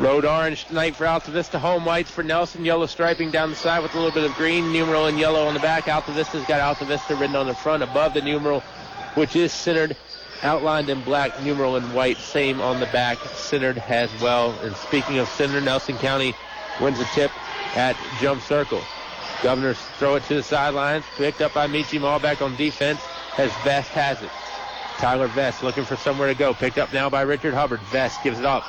Road orange tonight for Altavista. Home whites for Nelson. Yellow striping down the side with a little bit of green. Numeral in yellow on the back. Altavista's got Altavista written on the front above the numeral, which is centered, outlined in black, numeral in white. Same on the back, centered as well. And speaking of center, Nelson County wins the tip at jump circle. Govenors throw it to the sidelines. Picked up by Michi Malbeck on defense as Vest has it. Tyler Vest looking for somewhere to go. Picked up now by Richard Hubbard. Vest gives it up.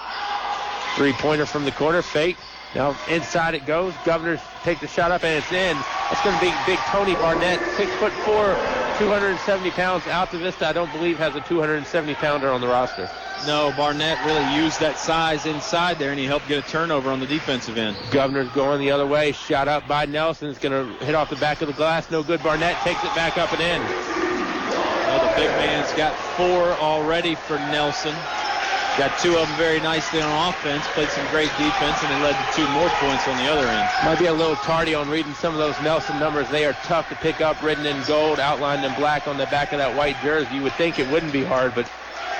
Three-pointer from the corner. Fake. Now inside it goes. Govenors take the shot up, and it's in. That's going to be big Tony Barnett, 6'4", 270 pounds. Altavista, I don't believe, has a 270-pounder on the roster. No, Barnett really used that size inside there, and he helped get a turnover on the defensive end. Govenors going the other way. Shot up by Nelson. It's going to hit off the back of the glass. No good. Barnett takes it back up and in. Well, the big man's got 4 already for Nelson. Got 2 of them very nicely on offense, played some great defense, and it led to 2 more points on the other end. Might be a little tardy on reading some of those Nelson numbers. They are tough to pick up, written in gold, outlined in black on the back of that white jersey. You would think it wouldn't be hard, but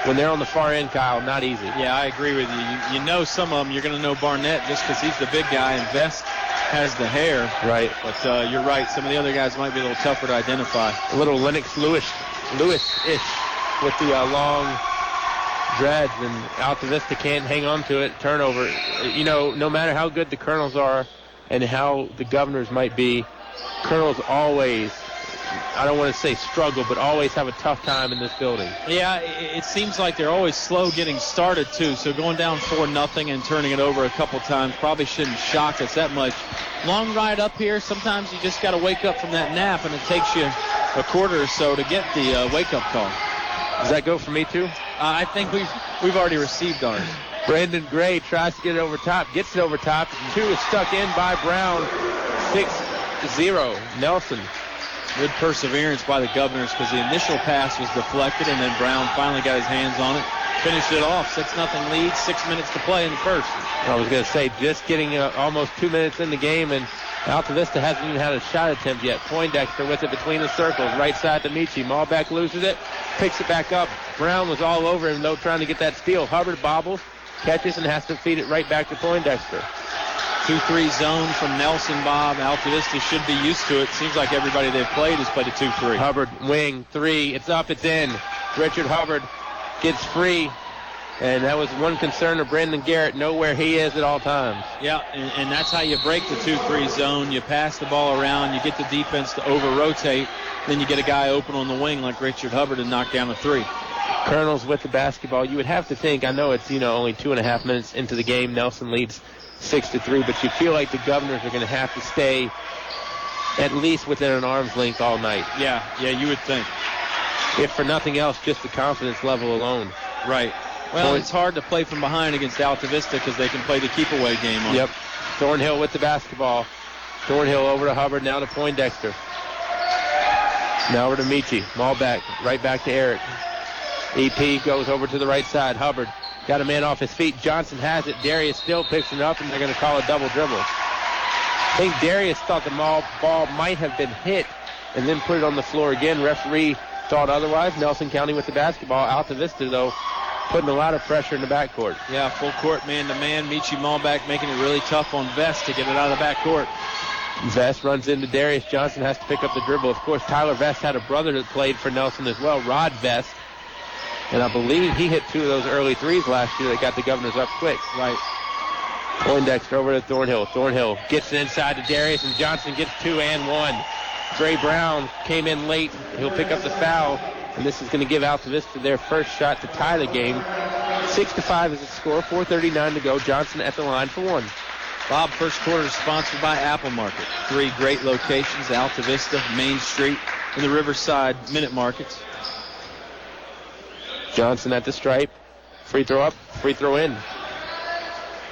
when they're on the far end, Kyle, not easy. Yeah, I agree with you. You know some of them. You're going to know Barnett just because he's the big guy, and Vest has the hair. Right. But you're right. Some of the other guys might be a little tougher to identify. A little Lennox Lewis-ish with the long dreads, and Altavista can't hang on to it. Turnover. You know, no matter how good the Colonels are and how the Govenors might be, Colonels always, I don't want to say struggle, but always have a tough time in this building. Yeah, it seems like they're always slow getting started, too. So going down 4-0 and turning it over a couple times probably shouldn't shock us that much. Long ride up here, sometimes you just got to wake up from that nap, and it takes you a quarter or so to get the wake-up call. Does that go for me, too? I think we've already received ours. Brandon Gray tries to get it over top, gets it over top. 2 is stuck in by Brown. 6-0. Nelson. Good perseverance by the Govenors because the initial pass was deflected, and then Brown finally got his hands on it. Finished it off. 6-0 lead, 6 minutes to play in the first. I was going to say, just getting almost 2 minutes in the game, and Altavista hasn't even had a shot attempt yet. Poindexter with it between the circles. Right side to Michi. Malbeck loses it. Picks it back up. Brown was all over him, though, trying to get that steal. Hubbard bobbles, catches, and has to feed it right back to Poindexter. 2-3 zone from Nelson, Bob. Altavista should be used to it. Seems like everybody they've played has played a 2-3. Hubbard, wing, 3. It's up, it's in. Richard Hubbard gets free. And that was one concern of Brandon Garrett, know where he is at all times. Yeah, and that's how you break the 2-3 zone. You pass the ball around, you get the defense to over-rotate, then you get a guy open on the wing like Richard Hubbard and knock down a 3. Colonels with the basketball. You would have to think, I know it's, only 2.5 minutes into the game. Nelson leads 6-3, but you feel like the Govenors are going to have to stay at least within an arm's length all night. Yeah, you would think. If for nothing else, just the confidence level alone. Right. Well, it's hard to play from behind against Altavista because they can play the keep-away game on. Yep. Thornhill with the basketball. Thornhill over to Hubbard, now to Poindexter. Now over to Michi. Malbeck, right back to Eric. EP goes over to the right side. Hubbard got a man off his feet. Johnson has it. Darius still picks it up, and they're going to call a double dribble. I think Darius thought the ball might have been hit and then put it on the floor again. Referee thought otherwise. Nelson County with the basketball. Altavista, though, putting a lot of pressure in the backcourt. Yeah, full court man-to-man. Michi Malbeck making it really tough on Vest to get it out of the backcourt. Vest runs into Darius. Johnson has to pick up the dribble. Of course, Tyler Vest had a brother that played for Nelson as well, Rod Vest. And I believe he hit 2 of those early 3s last year that got the Govenors up quick. Right. Poindexter over to Thornhill. Thornhill gets it inside to Darius, and Johnson gets 2 and 1. Trey Brown came in late. He'll pick up the foul, and this is going to give Altavista their first shot to tie the game. 6-5 is the score. 4:39 to go. Johnson at the line for 1. Bob, first quarter is sponsored by Apple Market. 3 great locations, Altavista, Main Street, and the Riverside Minute Markets. Johnson at the stripe. Free throw up, free throw in.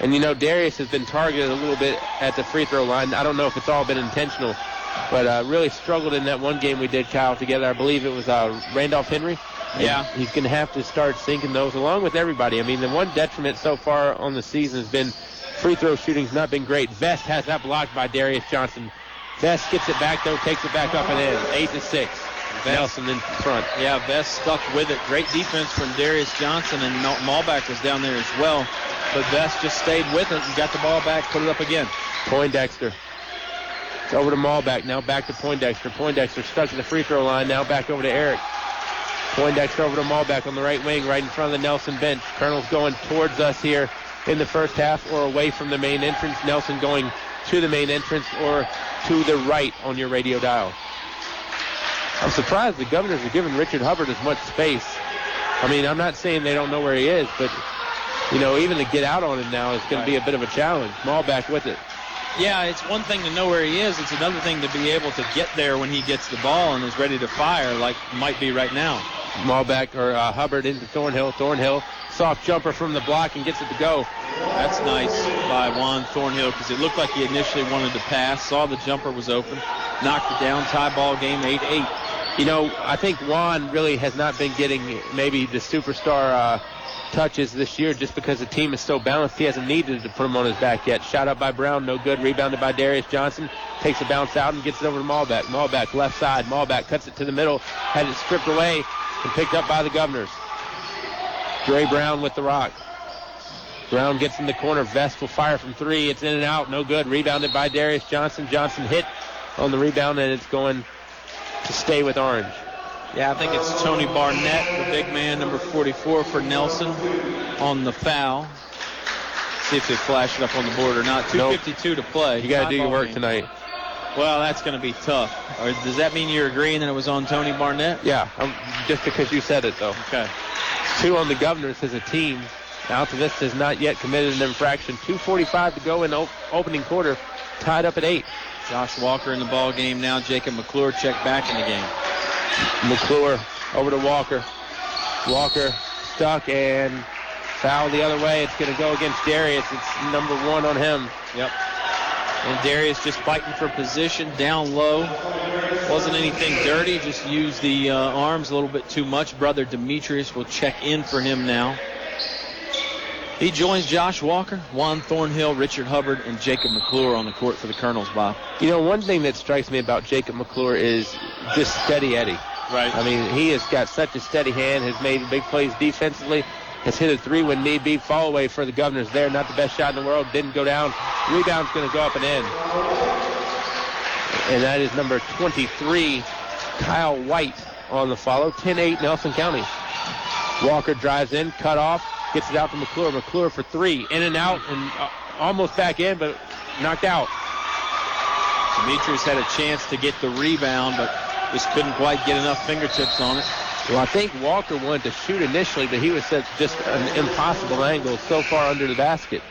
And, Darius has been targeted a little bit at the free throw line. I don't know if it's all been intentional, but really struggled in that one game we did, Kyle, together. I believe it was Randolph Henry. Yeah. He's going to have to start sinking those along with everybody. I mean, the one detriment so far on the season has been free throw shooting's not been great. Vest has that blocked by Darius Johnson. Vest gets it back, though, takes it back up and in. 8-6. Nelson in front. Yeah, Vest stuck with it. Great defense from Darius Johnson, and Malback was down there as well. But Vest just stayed with it and got the ball back, put it up again. Poindexter. It's over to Malback. Now back to Poindexter. Poindexter stuck at the free throw line. Now back over to Eric. Poindexter over to Malback on the right wing, right in front of the Nelson bench. Colonel's going towards us here in the first half or away from the main entrance. Nelson going to the main entrance or to the right on your radio dial. I'm surprised the Govenors are giving Richard Hubbard as much space. I mean, I'm not saying they don't know where he is, but, you know, even to get out on him now is going to be a bit of a challenge. Malback with it. Yeah, it's one thing to know where he is. It's another thing to be able to get there when he gets the ball and is ready to fire, like might be right now. Malback or Hubbard into Thornhill. Thornhill, soft jumper from the block and gets it to go. That's nice by Juan Thornhill because it looked like he initially wanted to pass, saw the jumper was open, knocked it down, tie ball game 8-8. You know, I think Juan really has not been getting maybe the superstar touches this year just because the team is so balanced. He hasn't needed to put him on his back yet. Shot up by Brown, no good. Rebounded by Darius Johnson. Takes a bounce out and gets it over to Malback. Malback left side. Malback cuts it to the middle. Had it stripped away and picked up by the Govenors. Dre Brown with the rock. Brown gets in the corner. Vest will fire from three. It's in and out. No good. Rebounded by Darius Johnson. Johnson hit on the rebound, and it's going to stay with Orange. Yeah, I think it's Tony Barnett, the big man, number 44 for Nelson, on the foul. See if they flash it up on the board or not. 2:52 to play. You got to do your work tonight. Well, that's going to be tough. Or does that mean you're agreeing that it was on Tony Barnett? Yeah, just because you said it, though. Okay. 2 on the Govenors as a team. Altavista has not yet committed an infraction. 2:45 to go in the opening quarter. Tied up at 8. Josh Walker in the ball game now. Jacob McClure checked back in the game. McClure over to Walker. Walker stuck and foul the other way. It's going to go against Darius. It's number 1 on him. Yep. And Darius just fighting for position down low. Wasn't anything dirty, just used the arms a little bit too much. Brother Demetrius will check in for him now. He joins Josh Walker, Juan Thornhill, Richard Hubbard, and Jacob McClure on the court for the Colonels, Bob. You know, one thing that strikes me about Jacob McClure is just steady Eddie. Right. I mean, he has got such a steady hand, has made big plays defensively, has hit a 3 when need be. Fall away for the Govenors there. Not the best shot in the world. Didn't go down. Rebound's going to go up and in. And that is number 23, Kyle White on the follow. 10-8 Nelson County. Walker drives in, cut off. Gets it out to McClure. McClure for 3. In and out and almost back in, but knocked out. Demetrius had a chance to get the rebound, but just couldn't quite get enough fingertips on it. Well, I think Walker wanted to shoot initially, but he was at just an impossible angle so far under the basket.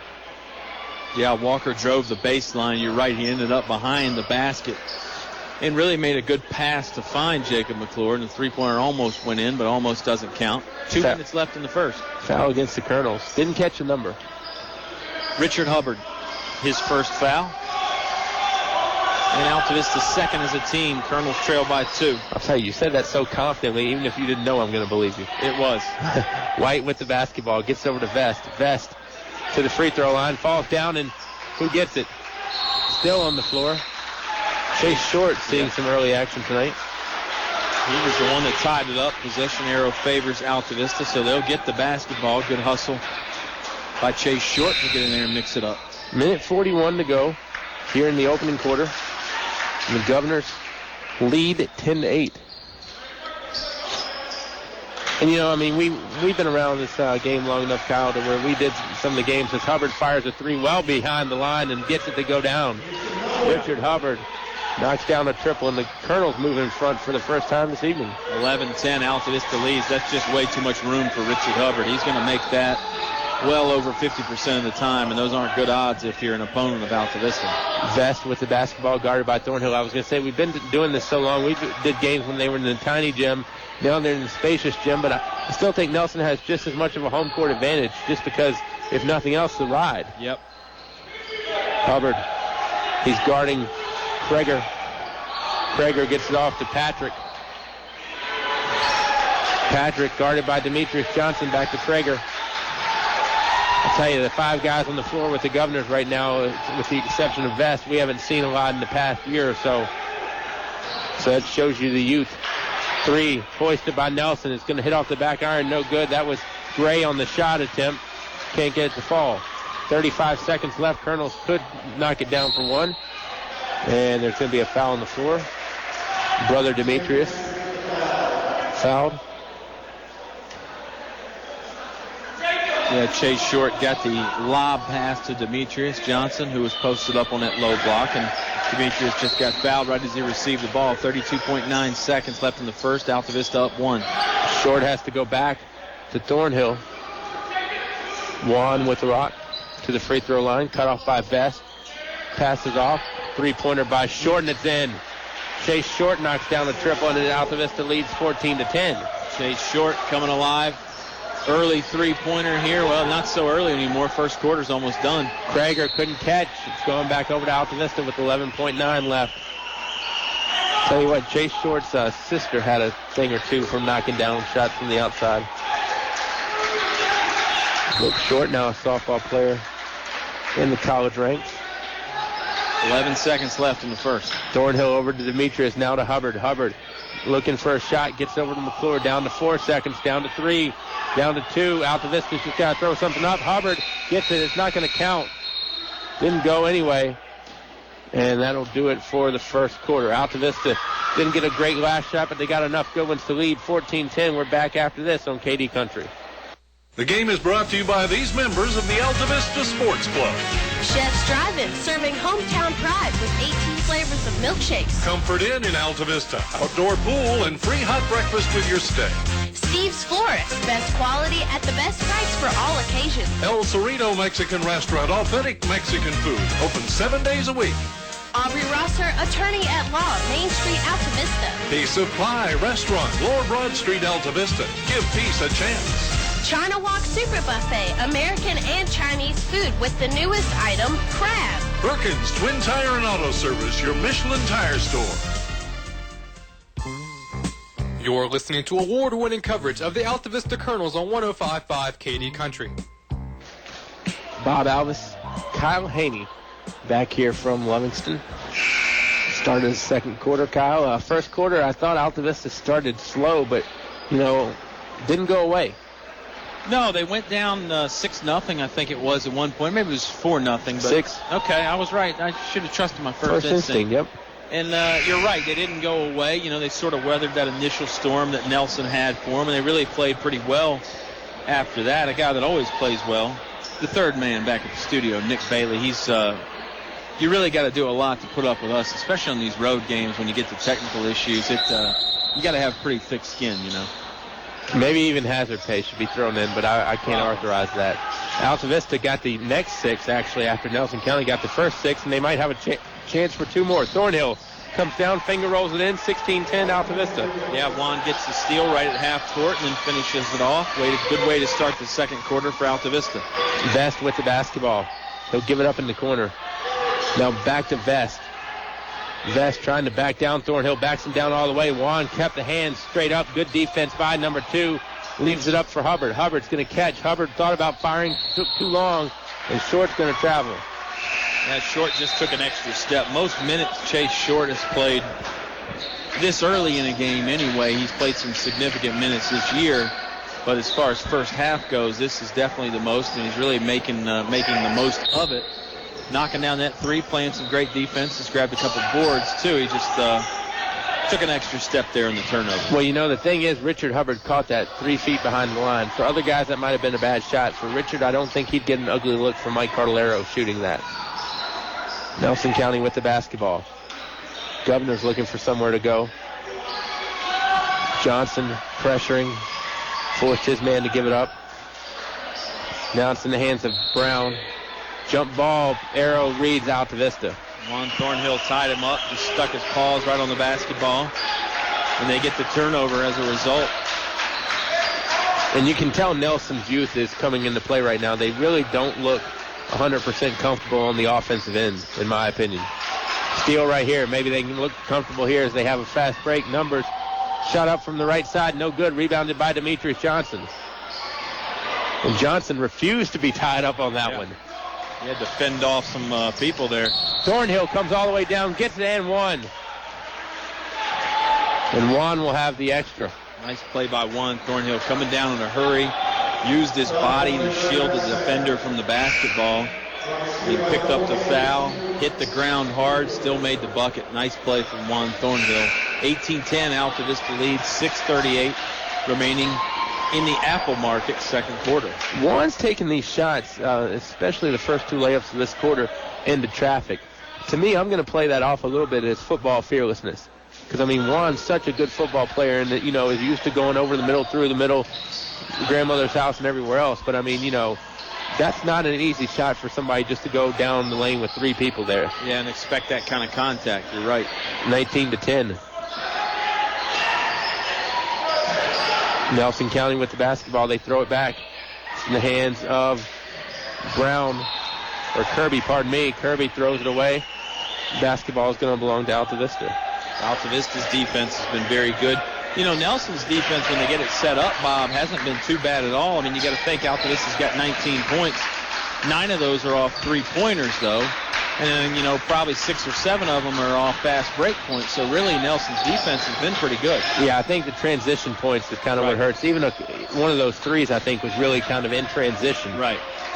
Yeah, Walker drove the baseline. You're right. He ended up behind the basket and really made a good pass to find Jacob McClure, and the three-pointer almost went in, but almost doesn't count. 2 minutes left in the first. Foul against the Colonels. Didn't catch a number. Richard Hubbard, his first foul. And Altavista's second as a team. Colonels trail by 2. I'll tell you, you said that so confidently, even if you didn't know, I'm going to believe you. It was. White with the basketball, gets over to Vest. Vest to the free throw line, falls down, and who gets it? Still on the floor. Chase Short seeing some early action tonight. He was the one that tied it up. Possession arrow favors Altavista, so they'll get the basketball. Good hustle by Chase Short to get in there and mix it up. Minute 41 to go here in the opening quarter. And the Govenors lead 10-8. And, you know, I mean, we've been around this game long enough, Kyle, to where we did some of the games as Hubbard fires a 3 well behind the line and gets it to go down. Richard Hubbard knocks down a triple, and the Colonels move in front for the first time this evening. 11-10, Altavista leads. That's just way too much room for Richard Hubbard. He's going to make that well over 50% of the time, and those aren't good odds if you're an opponent of Altavista. Vest with the basketball guarded by Thornhill. I was going to say, we've been doing this so long. We did games when they were in the tiny gym. Now they're in the spacious gym, but I still think Nelson has just as much of a home court advantage just because, if nothing else, the ride. Yep. Hubbard, he's guarding Prager. Prager gets it off to Patrick. Patrick guarded by Demetrius Johnson, back to Prager. I'll tell you, the 5 guys on the floor with the Govenors right now, with the exception of Vest, we haven't seen a lot in the past year or so. So that shows you the youth. Three hoisted by Nelson. It's going to hit off the back iron. No good. That was Gray on the shot attempt. Can't get it to fall. 35 seconds left. Colonels could knock it down for one. And there's going to be a foul on the floor. Brother Demetrius fouled. Yeah, Chase Short got the lob pass to Demetrius Johnson, who was posted up on that low block, and Demetrius just got fouled right as he received the ball. 32.9 seconds left in the first. Altavista up one. Short has to go back to Thornhill. Juan with the rock to the free throw line. Cut off by Vest. Passes off. Three-pointer by Short, and it's in. Chase Short knocks down the triple, and Altavista leads 14-10. Chase Short coming alive. Early three-pointer here. Well, not so early anymore. First quarter's almost done. Krager couldn't catch. It's going back over to Altavista with 11.9 left. Tell you what, Chase Short's sister had a thing or two from knocking down shots from the outside. Luke Short, now a softball player in the college ranks. 11 seconds left in the first. Thornhill over to Demetrius, now to Hubbard. Hubbard looking for a shot, gets over to McClure, down to 4 seconds, down to 3, down to 2. Altavista's just got to throw something up. Hubbard gets it. It's not going to count. Didn't go anyway. And that'll do it for the first quarter. Altavista didn't get a great last shot, but they got enough good ones to lead 14-10. We're back after this on KD Country. The game is brought to you by these members of the Altavista Sports Club. Chef's Drive-In, serving hometown pride with 18 flavors of milkshakes. Comfort Inn in Altavista. Outdoor pool and free hot breakfast with your stay. Steve's Florist, best quality at the best price for all occasions. El Cerrito Mexican Restaurant, authentic Mexican food. Open 7 days a week. Aubrey Rosser, attorney at law, Main Street, Altavista. Piece of Pie Restaurant, Lower Broad Street, Altavista. Give peace a chance. China Walk Super Buffet, American and Chinese food with the newest item, crab. Perkins Twin Tire and Auto Service, your Michelin tire store. You're listening to award-winning coverage of the Altavista Colonels on 105.5 KD Country. Bob Alvis, Kyle Hoehne back here from Livingston. Started the second quarter, Kyle. First quarter, I thought Altavista started slow, but, didn't go away. No, they went down 6-0, I think it was at one point. Maybe it was 4-0. But 6. Okay, I was right. I should have trusted my first instinct. Yep. And you're right. They didn't go away. They sort of weathered that initial storm that Nelson had for them, and they really played pretty well after that. A guy that always plays well. The third man back at the studio, Nick Bailey. He's you really got to do a lot to put up with us, especially on these road games when you get to technical issues. You got to have pretty thick skin, Maybe even hazard pay should be thrown in, but I can't authorize that. Altavista got the next 6, actually, after Nelson County got the first 6, and they might have a chance for 2 more. Thornhill comes down, finger rolls it in, 16-10 Altavista. Yeah, Juan gets the steal right at half court and then finishes it off. Good way to start the second quarter for Altavista. Vest with the basketball. He'll give it up in the corner. Now back to Vest. Vest trying to back down. Thornhill backs him down all the way. Juan kept the hands straight up. Good defense by number 2. Leaves it up for Hubbard. Hubbard's going to catch. Hubbard thought about firing. Took too long. And Short's going to travel. Yeah, Short just took an extra step. Most minutes Chase Short has played this early in a game anyway. He's played some significant minutes this year. But as far as first half goes, this is definitely the most. And he's really making the most of it. Knocking down that 3, playing some great defense. Just grabbed a couple boards, too. He just took an extra step there in the turnover. Well, the thing is, Richard Hubbard caught that 3 feet behind the line. For other guys, that might have been a bad shot. For Richard, I don't think he'd get an ugly look from Mike Cardellaro shooting that. Nelson County with the basketball. Govenors looking for somewhere to go. Johnson pressuring. Forced his man to give it up. Now it's in the hands of Brown. Jump ball, arrow reads Altavista. Juan Thornhill tied him up, just stuck his paws right on the basketball. And they get the turnover as a result. And you can tell Nelson's youth is coming into play right now. They really don't look 100% comfortable on the offensive end, in my opinion. Steal right here. Maybe they can look comfortable here as they have a fast break. Numbers shot up from the right side. No good. Rebounded by Demetrius Johnson. And Johnson refused to be tied up on that one. He had to fend off some people there. Thornhill comes all the way down, gets it and 1. And Juan will have the extra. Nice play by Juan Thornhill, coming down in a hurry. Used his body to shield the defender from the basketball. He picked up the foul, hit the ground hard, still made the bucket. Nice play from Juan Thornhill. 18-10, Altavista leads, 6:38 remaining in the Apple Market second quarter. Juan's taking these shots, especially the first 2 layups of this quarter, into traffic. To me, I'm going to play that off a little bit as football fearlessness. Because, I mean, Juan's such a good football player and, you know, is used to going over the middle, through the middle, grandmother's house and everywhere else. But, I mean, you know, that's not an easy shot for somebody just to go down the lane with 3 people there. Yeah, and expect that kind of contact. You're right. 19-10. Nelson County with the basketball. They throw it back. It's in the hands of Brown, or Kirby, pardon me. Kirby throws it away. Basketball is going to belong to Altavista. Altavista's defense has been very good. You know, Nelson's defense, when they get it set up, Bob, hasn't been too bad at all. I mean, you got to think Altavista's got 19 points. 9 of those are off 3-pointers, though. And then, you know, probably 6 or 7 of them are off fast break points. So really, Nelson's defense has been pretty good. Yeah, I think the transition points is kind of what hurts. Even one of those threes, I think, was really kind of in transition,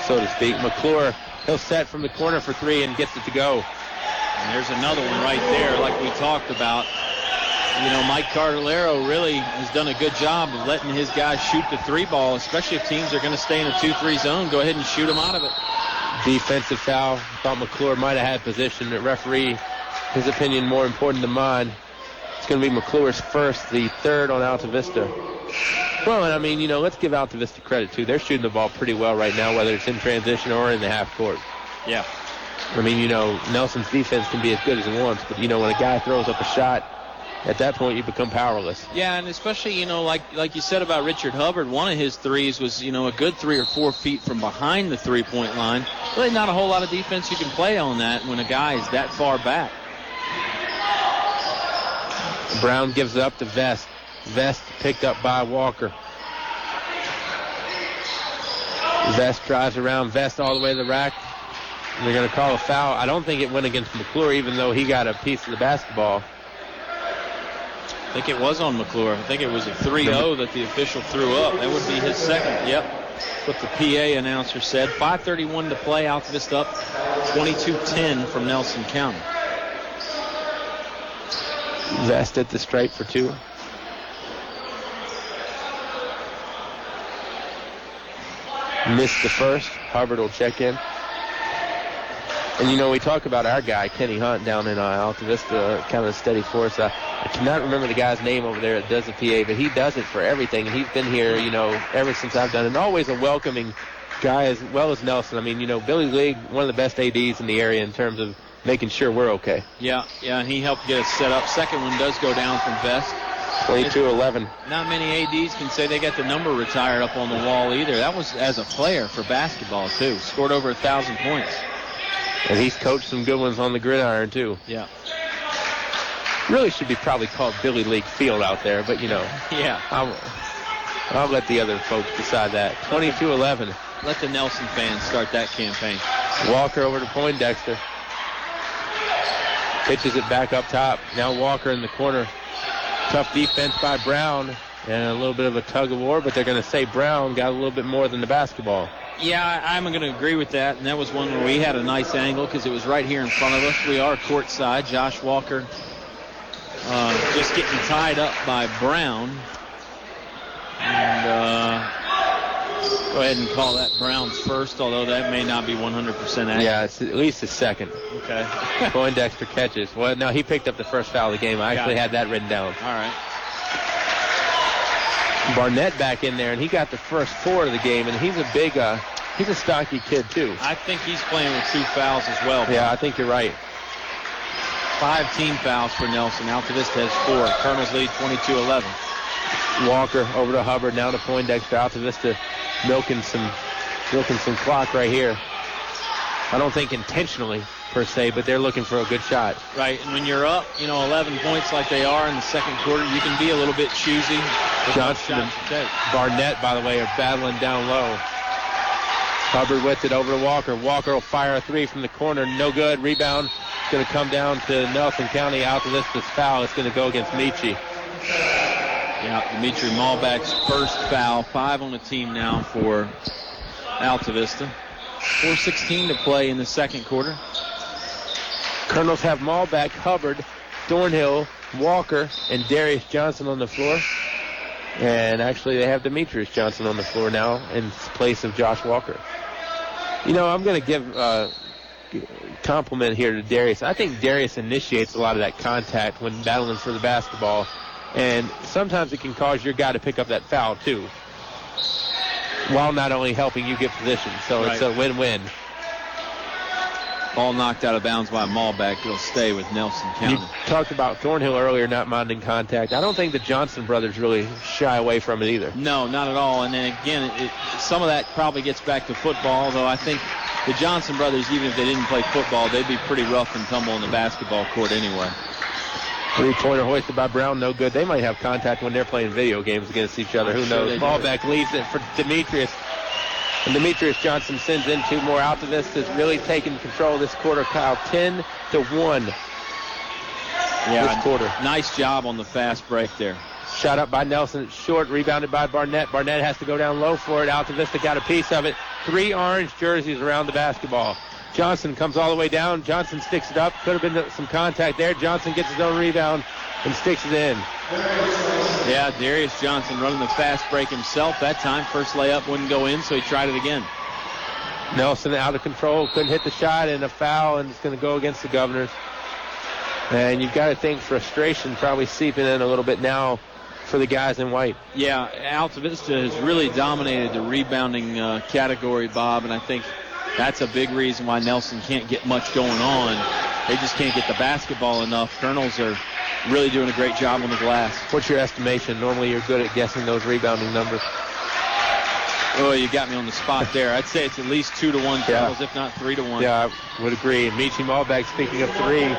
so to speak. McClure, he'll set from the corner for 3 and gets it to go. And there's another one right there, like we talked about. You know, Mike Cardellaro really has done a good job of letting his guys shoot the 3 ball, especially if teams are going to stay in a 2-3 zone. Go ahead and shoot them out of it. Defensive foul. Thought McClure might have had position. The referee, his opinion more important than mine. It's going to be McClure's first, the 3rd on Altavista. Well, and I mean, you know, let's give Altavista credit, too. They're shooting the ball pretty well right now, whether it's in transition or in the half court. Yeah. I mean, you know, Nelson's defense can be as good as it wants, but, you know, when a guy throws up a shot, at that point you become powerless. Yeah, and especially, you know, like you said about Richard Hubbard, one of his threes was, you know, a good 3 or 4 feet from behind the 3-point line. Really not a whole lot of defense you can play on that when a guy is that far back. Brown gives it up to Vest. Vest picked up by Walker. Vest drives around. Vest all the way to the rack. They're going to call a foul. I don't think it went against McClure, even though he got a piece of the basketball. I think it was on McClure. I think it was a 3-0 that the official threw up. That would be his second. Yep. What the PA announcer said. 5:31 to play. Altavista up 22-10 from Nelson County. Vest at the stripe for 2. Missed the first. Hubbard will check in. And, you know, we talk about our guy, Kenny Hunt, down in Altavista, kind of a steady force. I cannot remember the guy's name over there that does the PA, but he does it for everything. And he's been here, you know, ever since I've done it. And always a welcoming guy as well as Nelson. I mean, you know, Billy League, one of the best ADs in the area in terms of making sure we're okay. Yeah, and he helped get us set up. Second one does go down from Vest. 22-11. Not many ADs can say they got the number retired up on the wall either. That was as a player for basketball, too. Scored over 1,000 points. And he's coached some good ones on the gridiron, too. Yeah. Really should be probably called Billy League Field out there, but, you know. Yeah. I'll let the other folks decide that. 22-11. Let the Nelson fans start that campaign. Walker over to Poindexter. Pitches it back up top. Now Walker in the corner. Tough defense by Brown. And a little bit of a tug of war, but they're going to say Brown got a little bit more than the basketball. Yeah, I'm going to agree with that. And that was one where we had a nice angle because it was right here in front of us. We are courtside. Josh Walker just getting tied up by Brown. And go ahead and call that Brown's first, although that may not be 100% accurate. Yeah, it's at least his second. Okay. Poindexter catches. Well, no, he picked up the first foul of the game. I actually had that written down. All right. Barnett back in there, and he got the first 4 of the game, and he's a big, he's a stocky kid, too. I think he's playing with 2 fouls as well. Yeah, I think you're right. 5 team fouls for Nelson. Altavista has 4. Colonels lead 22-11. Walker over to Hubbard, now to Poindexter. Altavista milking some clock right here. I don't think intentionally, per se, but they're looking for a good shot. Right, and when you're up, 11 points like they are in the second quarter, you can be a little bit choosy. Johnson and Barnett, by the way, are battling down low. Hubbard with it over to Walker. Walker will fire a 3 from the corner. No good. Rebound. It's going to come down to Nelson County. Altivista's foul. It's going to go against Michi. Yeah, Dimitri Malbach's first foul. 5 on the team now for Altavista. 4:16 to play in the second quarter. Colonels have Malbach, Hubbard, Thornhill, Walker, and Darius Johnson on the floor. And actually they have Demetrius Johnson on the floor now in place of Josh Walker. You know, I'm going to give compliment here to Darius. I think Darius initiates a lot of that contact when battling for the basketball. And sometimes it can cause your guy to pick up that foul, too, while not only helping you get position. So It's a win-win. Ball knocked out of bounds by Malbach. It'll stay with Nelson County. You talked about Thornhill earlier not minding contact. I don't think the Johnson brothers really shy away from it either. No, not at all. And then again, some of that probably gets back to football, though I think the Johnson brothers, even if they didn't play football, they'd be pretty rough and tumble on the basketball court anyway. Three-pointer hoisted by Brown, no good. They might have contact when they're playing video games against each other. Who knows? Malbach leaves it for Demetrius. And Demetrius Johnson sends in 2 more. Altavista's really taking control of this quarter, Kyle. 10-1 this quarter. Nice job on the fast break there. Shot up by Nelson. It's short. Rebounded by Barnett. Barnett has to go down low for it. Altavista got a piece of it. 3 orange jerseys around the basketball. Johnson comes all the way down. Johnson sticks it up. Could have been some contact there. Johnson gets his own rebound and sticks it in. Yeah, Darius Johnson running the fast break himself that time. First layup wouldn't go in, so he tried it again. Nelson out of control. Couldn't hit the shot, and a foul, and it's going to go against the Govenors. And you've got to think frustration probably seeping in a little bit now for the guys in white. Yeah, Altavista has really dominated the rebounding category, Bob, and I think that's a big reason why Nelson can't get much going on. They just can't get the basketball enough. Colonels are really doing a great job on the glass. What's your estimation? Normally you're good at guessing those rebounding numbers. Oh, you got me on the spot there. I'd say it's at least 2-1 Colonels, if not 3-1. Yeah, I would agree. And Michi Malbach, speaking of 3,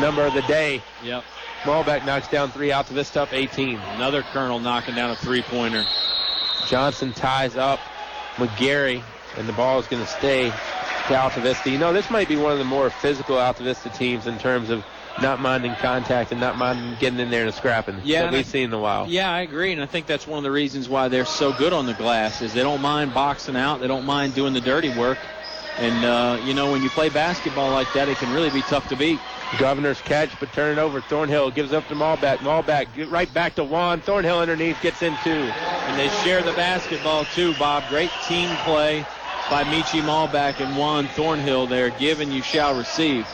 number of the day. Yep. Malbach knocks down 3. Altavista up 18. Another Colonel knocking down a 3-pointer. Johnson ties up McGarry, and the ball is going to stay to Altavista. You know, this might be one of the more physical Altavista teams in terms of not minding contact and not minding getting in there and scrapping that we've seen in a while. Yeah, I agree, and I think that's one of the reasons why they're so good on the glass is they don't mind boxing out. They don't mind doing the dirty work. And, you know, when you play basketball like that, it can really be tough to beat. Govenors catch, but turn it over. Thornhill gives up to Malbach. Malbach right back to Juan. Thornhill underneath gets in 2. And they share the basketball, too, Bob. Great team play by Michi Malbach and Juan Thornhill there. Give and you shall receive.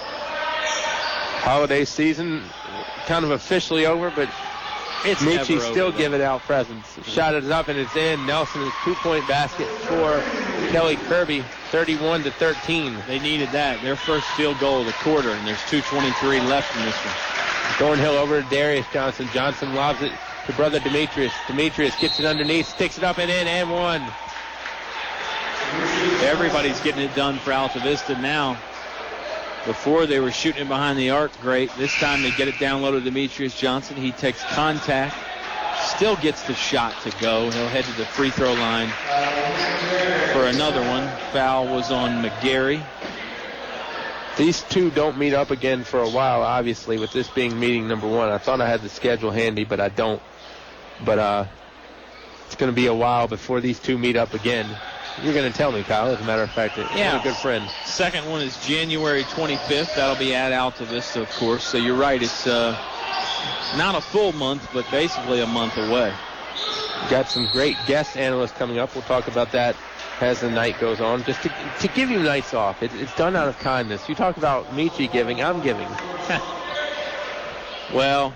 Holiday season kind of officially over, but it's Michi still giving out presents. Shot it up and it's in. Nelson's 2-point basket for Kelly Kirby, 31-13. They needed that. Their first field goal of the quarter, and there's 2:23 left in this one. Thornhill over to Darius Johnson. Johnson lobs it to brother Demetrius. Demetrius gets it underneath, sticks it up and in, and 1. Everybody's getting it done for Altavista now. Before they were shooting it behind the arc great. This time they get it down low to Demetrius Johnson. He takes contact, still gets the shot to go. He'll head to the free throw line for another one. Foul was on McGarry. These two don't meet up again for a while, obviously, with this being meeting number 1. I thought I had the schedule handy, but I don't. But it's going to be a while before these two meet up again. You're going to tell me, Kyle, as a matter of fact. You're a good friend. Second one is January 25th. That'll be at Altavista, of course. So you're right. It's not a full month, but basically a month away. Got some great guest analysts coming up. We'll talk about that as the night goes on. Just to give you nights off. It's done out of kindness. You talk about Michi giving. I'm giving. Well,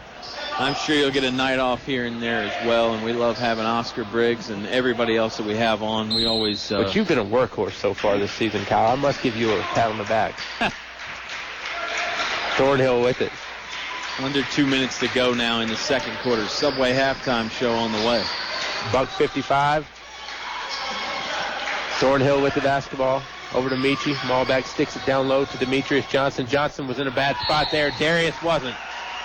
I'm sure you'll get a night off here and there as well, and we love having Oscar Briggs and everybody else that we have on. We always... But you've been a workhorse so far this season, Kyle. I must give you a pat on the back. Thornhill with it. Under 2 minutes to go now in the second quarter. Subway halftime show on the way. $1:55. Thornhill with the basketball. Over to Michi. Malbach sticks it down low to Demetrius Johnson. Johnson was in a bad spot there. Darius wasn't.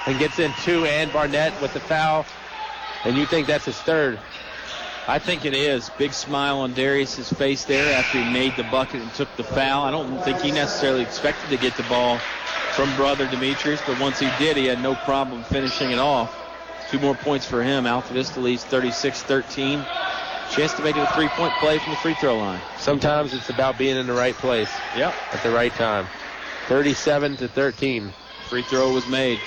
And gets in 2, and Barnett with the foul. And you think that's his 3rd? I think it is. Big smile on Darius's face there after he made the bucket and took the foul. I don't think he necessarily expected to get the ball from brother Demetrius, but once he did, he had no problem finishing it off. 2 more points for him. Altavista leads 36-13. Chance to make it a 3-point play from the free throw line. Sometimes it's about being in the right place. Yep. At the right time. 37-13. Free throw was made.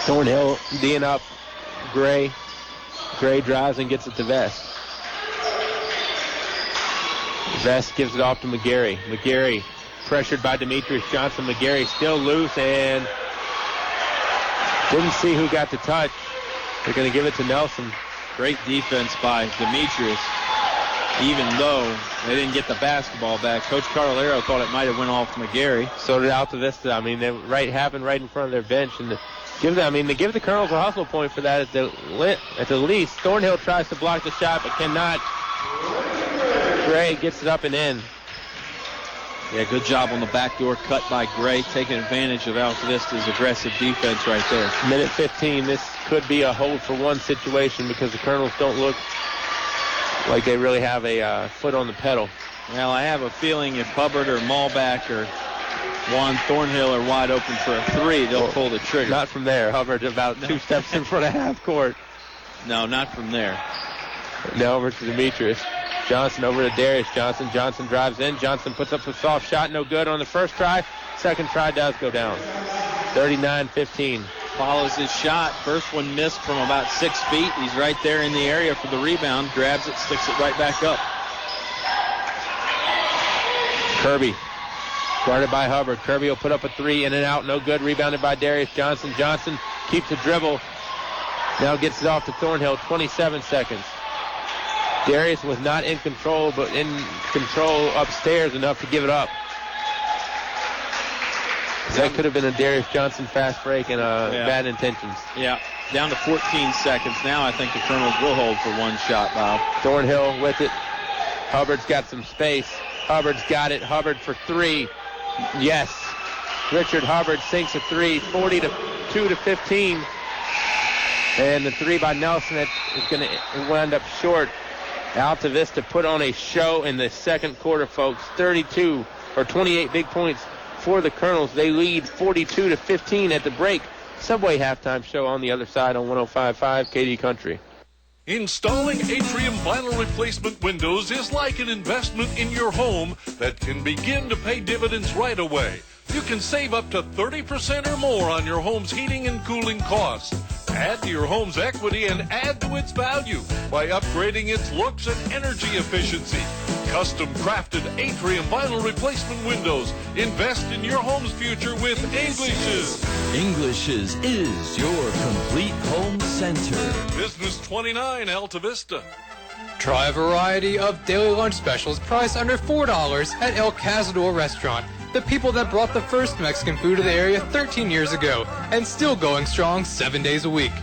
Thornhill D'ing up Gray. Gray drives and gets it to Vest. Vest gives it off to McGarry. McGarry pressured by Demetrius Johnson. McGarry still loose and didn't see who got the touch. They're going to give it to Nelson. Great defense by Demetrius, even though they didn't get the basketball back. Coach Carlero thought it might have went off McGarry. So did Altavista. I mean, they happened right in front of their bench. And to give the Colonels a hustle point for that at the least. Thornhill tries to block the shot but cannot. Gray gets it up and in. Yeah, good job on the backdoor cut by Gray, taking advantage of Altavista's aggressive defense right there. Minute 15. This could be a hold for one situation because the Colonels don't look like they really have a foot on the pedal. Well, I have a feeling if Hubbard or Malback or Juan Thornhill are wide open for a 3, they'll pull the trigger. Not from there. Hubbard about 2 steps in front of half court. No, not from there. Now over to Demetrius. Johnson over to Darius Johnson. Johnson drives in. Johnson puts up a soft shot. No good on the first try. Second try does go down. 39-15. Follows his shot. First one missed from about 6 feet. He's right there in the area for the rebound. Grabs it, sticks it right back up. Kirby. Guarded by Hubbard. Kirby will put up a 3 in and out. No good. Rebounded by Darius Johnson. Johnson keeps the dribble. Now gets it off to Thornhill. 27 seconds. Darius was not in control, but in control upstairs enough to give it up. That could have been a Darius Johnson fast break and bad intentions. Yeah, down to 14 seconds. Now I think the Colonels will hold for one shot, Bob. Thornhill with it. Hubbard's got some space. Hubbard's got it. Hubbard for 3. Yes. Richard Hubbard sinks a 3, 42-15. And the 3 by Nelson is going to wind up short. Altavista put on a show in the second quarter, folks. 28 big points for the Colonels. They lead 42-15 at the break. Subway halftime show on the other side on 105.5 KD Country. Installing Atrium vinyl replacement windows is like an investment in your home that can begin to pay dividends right away. You can save up to 30% or more on your home's heating and cooling costs. Add to your home's equity and add to its value by upgrading its looks and energy efficiency. Custom crafted Atrium vinyl replacement windows. Invest in your home's future with English's. English's is your complete home center. Business 29, Altavista. Try a variety of daily lunch specials priced under $4 at El Cazador Restaurant. The people that brought the first Mexican food to the area 13 years ago and still going strong 7 days a week.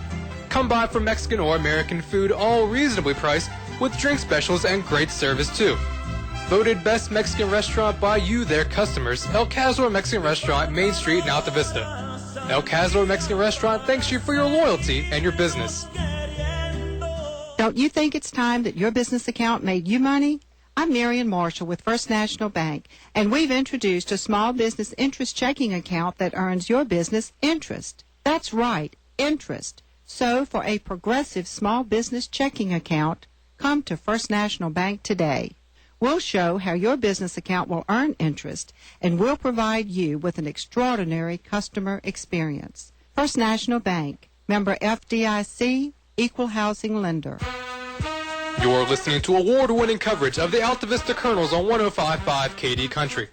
Come by for Mexican or American food, all reasonably priced, with drink specials and great service too. Voted best Mexican restaurant by you, their customers, El Cazador Mexican Restaurant, Main Street in Altavista. El Cazador Mexican Restaurant thanks you for your loyalty and your business. Don't you think it's time that your business account made you money? I'm Marion Marshall with First National Bank, and we've introduced a small business interest checking account that earns your business interest. That's right, interest. So for a progressive small business checking account, come to First National Bank today. We'll show how your business account will earn interest, and we'll provide you with an extraordinary customer experience. First National Bank, member FDIC, equal housing lender. You're listening to award-winning coverage of the Altavista Colonels on 105.5 KD Country.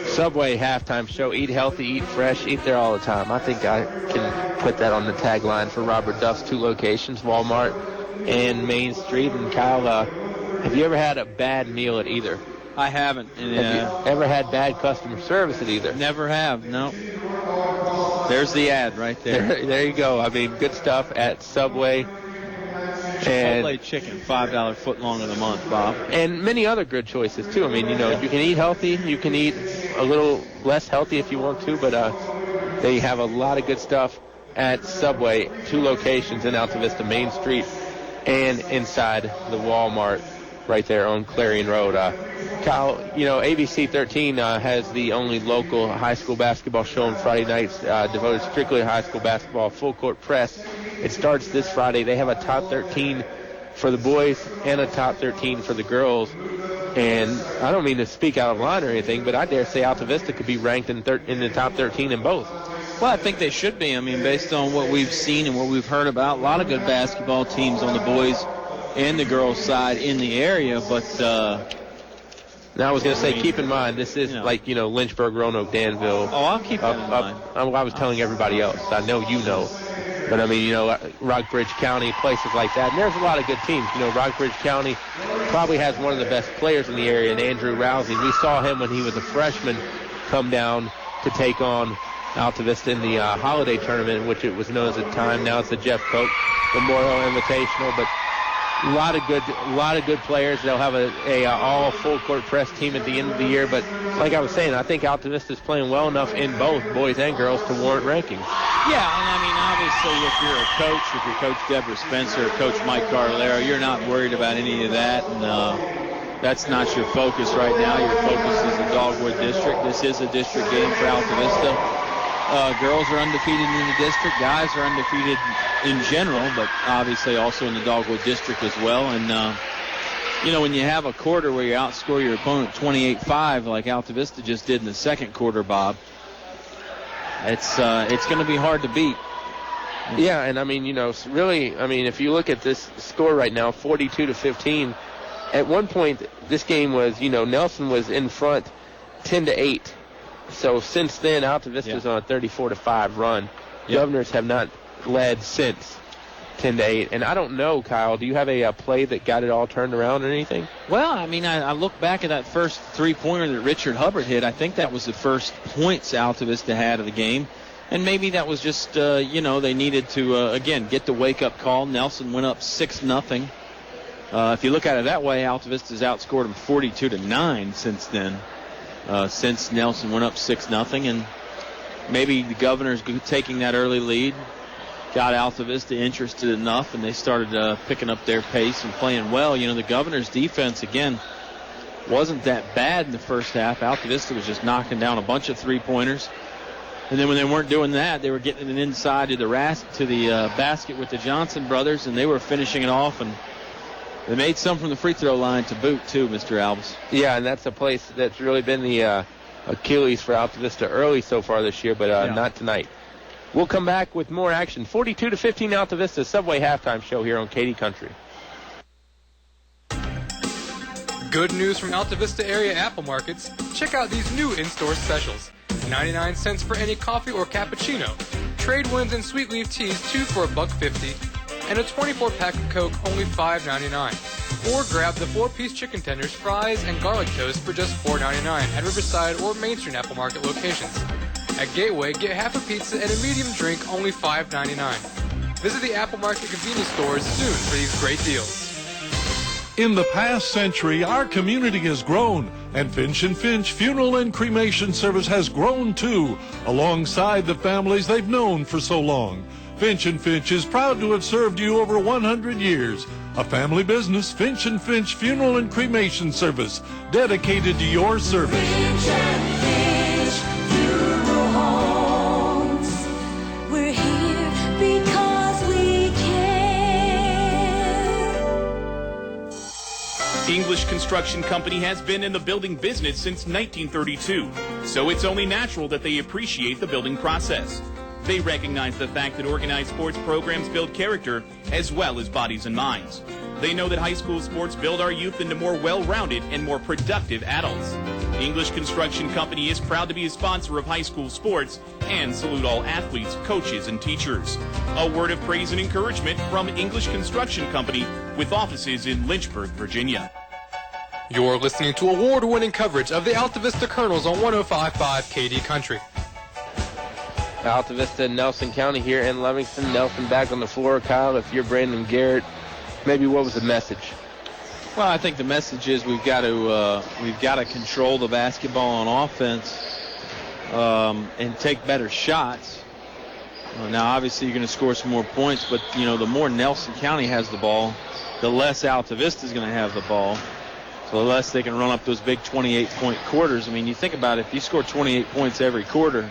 Subway halftime show. Eat healthy, eat fresh, eat there all the time. I think I can put that on the tagline for Robert Duff's 2 locations, Walmart and Main Street. And Kyle, have you ever had a bad meal at either? I haven't. Have you ever had bad customer service at either? Never have, no. There's the ad right there. There you go. I mean, good stuff at Subway. Chipotle chicken, $5 foot long of the month, Bob. And many other good choices, too. I mean, you can eat healthy. You can eat a little less healthy if you want to, but they have a lot of good stuff at Subway. 2 locations in Altavista, Main Street and inside the Walmart. right there on Clarion Road. Kyle, ABC 13 has the only local high school basketball show on Friday nights devoted strictly to high school basketball, Full Court Press. It starts this Friday. They have a top 13 for the boys and a top 13 for the girls. And I don't mean to speak out of line or anything, but I dare say Altavista could be ranked in the top 13 in both. Well, I think they should be. I mean, based on what we've seen and what we've heard about, a lot of good basketball teams on the boys and the girls side in the area. But now I was going to say, keep in mind, this is Lynchburg, Roanoke, Danville. Oh, I'll keep that in mind. I was telling everybody else. I know you know. But, I mean, Rockbridge County, places like that. And there's a lot of good teams. Rockbridge County probably has one of the best players in the area, and Andrew Rousey. We saw him when he was a freshman come down to take on Altavista in the holiday tournament, which it was known as at the time. Now it's the Jeff Koch Memorial Invitational. But a lot of good players. They'll have a all full court press team at the end of the year. But like I was saying, I think Altavista is playing well enough in both boys and girls to warrant rankings. Yeah, and I mean, obviously, if you're a coach, if you're Coach Deborah Spencer, Coach Mike Carlero, you're not worried about any of that, and that's not your focus right now. Your focus is the Dogwood District. This is a district game for Altavista. Girls are undefeated in the district. Guys are undefeated in general, but obviously also in the Dogwood District as well. And, when you have a quarter where you outscore your opponent 28-5 like Altavista just did in the second quarter, Bob, it's going to be hard to beat. Yeah, and I mean, really, I mean, if you look at this score right now, 42-15, at one point this game was, Nelson was in front 10-8. So since then, Altavista's on a 34-5 run. Yep. Govenors have not led since 10-8. And I don't know, Kyle, do you have a play that got it all turned around or anything? Well, I mean, I look back at that first three-pointer that Richard Hubbard hit. I think that was the first points Altavista had of the game. And maybe that was just, they needed to, again, get the wake-up call. Nelson went up 6-0. If you look at it that way, Altavista's outscored them 42-9 since then. Since Nelson went up 6-0, and maybe the Govenors taking that early lead got Altavista interested enough, and they started picking up their pace and playing well. The Govenors' defense, again, wasn't that bad in the first half. Altavista was just knocking down a bunch of three-pointers. And then when they weren't doing that, they were getting it inside to the basket with the Johnson brothers, and they were finishing it off, and they made some from the free throw line to boot, too, Mr. Alvis. Yeah, and that's a place that's really been the Achilles for Altavista early so far this year, but not tonight. We'll come back with more action. 42-15 Altavista, Subway halftime show here on Katy Country. Good news from Altavista area apple markets. Check out these new in-store specials. 99 cents for any coffee or cappuccino. Trade winds and sweet leaf teas, 2 for $1.50. And a 24-pack of Coke, only $5.99. Or grab the 4-piece chicken tenders, fries, and garlic toast for just $4.99 at Riverside or Main Street Apple Market locations. At Gateway, get half a pizza and a medium drink, only $5.99. Visit the Apple Market convenience stores soon for these great deals. In the past century, our community has grown, and Finch & Finch Funeral and Cremation Service has grown too, alongside the families they've known for so long. Finch & Finch is proud to have served you over 100 years. A family business, Finch & Finch Funeral and Cremation Service, dedicated to your service. Finch & Finch Funeral Homes. We're here because we care. English Construction Company has been in the building business since 1932, so it's only natural that they appreciate the building process. They recognize the fact that organized sports programs build character as well as bodies and minds. They know that high school sports build our youth into more well-rounded and more productive adults. English Construction Company is proud to be a sponsor of high school sports and salute all athletes, coaches, and teachers. A word of praise and encouragement from English Construction Company with offices in Lynchburg, Virginia. You're listening to award-winning coverage of the Altavista Colonels on 105.5 KD Country. Altavista and Nelson County here in Livingston. Nelson back on the floor. Kyle, if you're Brandon Garrett, maybe what was the message? Well, I think the message is we've got to control the basketball on offense and take better shots. Now, obviously, you're going to score some more points, but the more Nelson County has the ball, the less Altavista is going to have the ball. the less they can run up those big 28-point quarters. I mean, you think about it, if you score 28 points every quarter,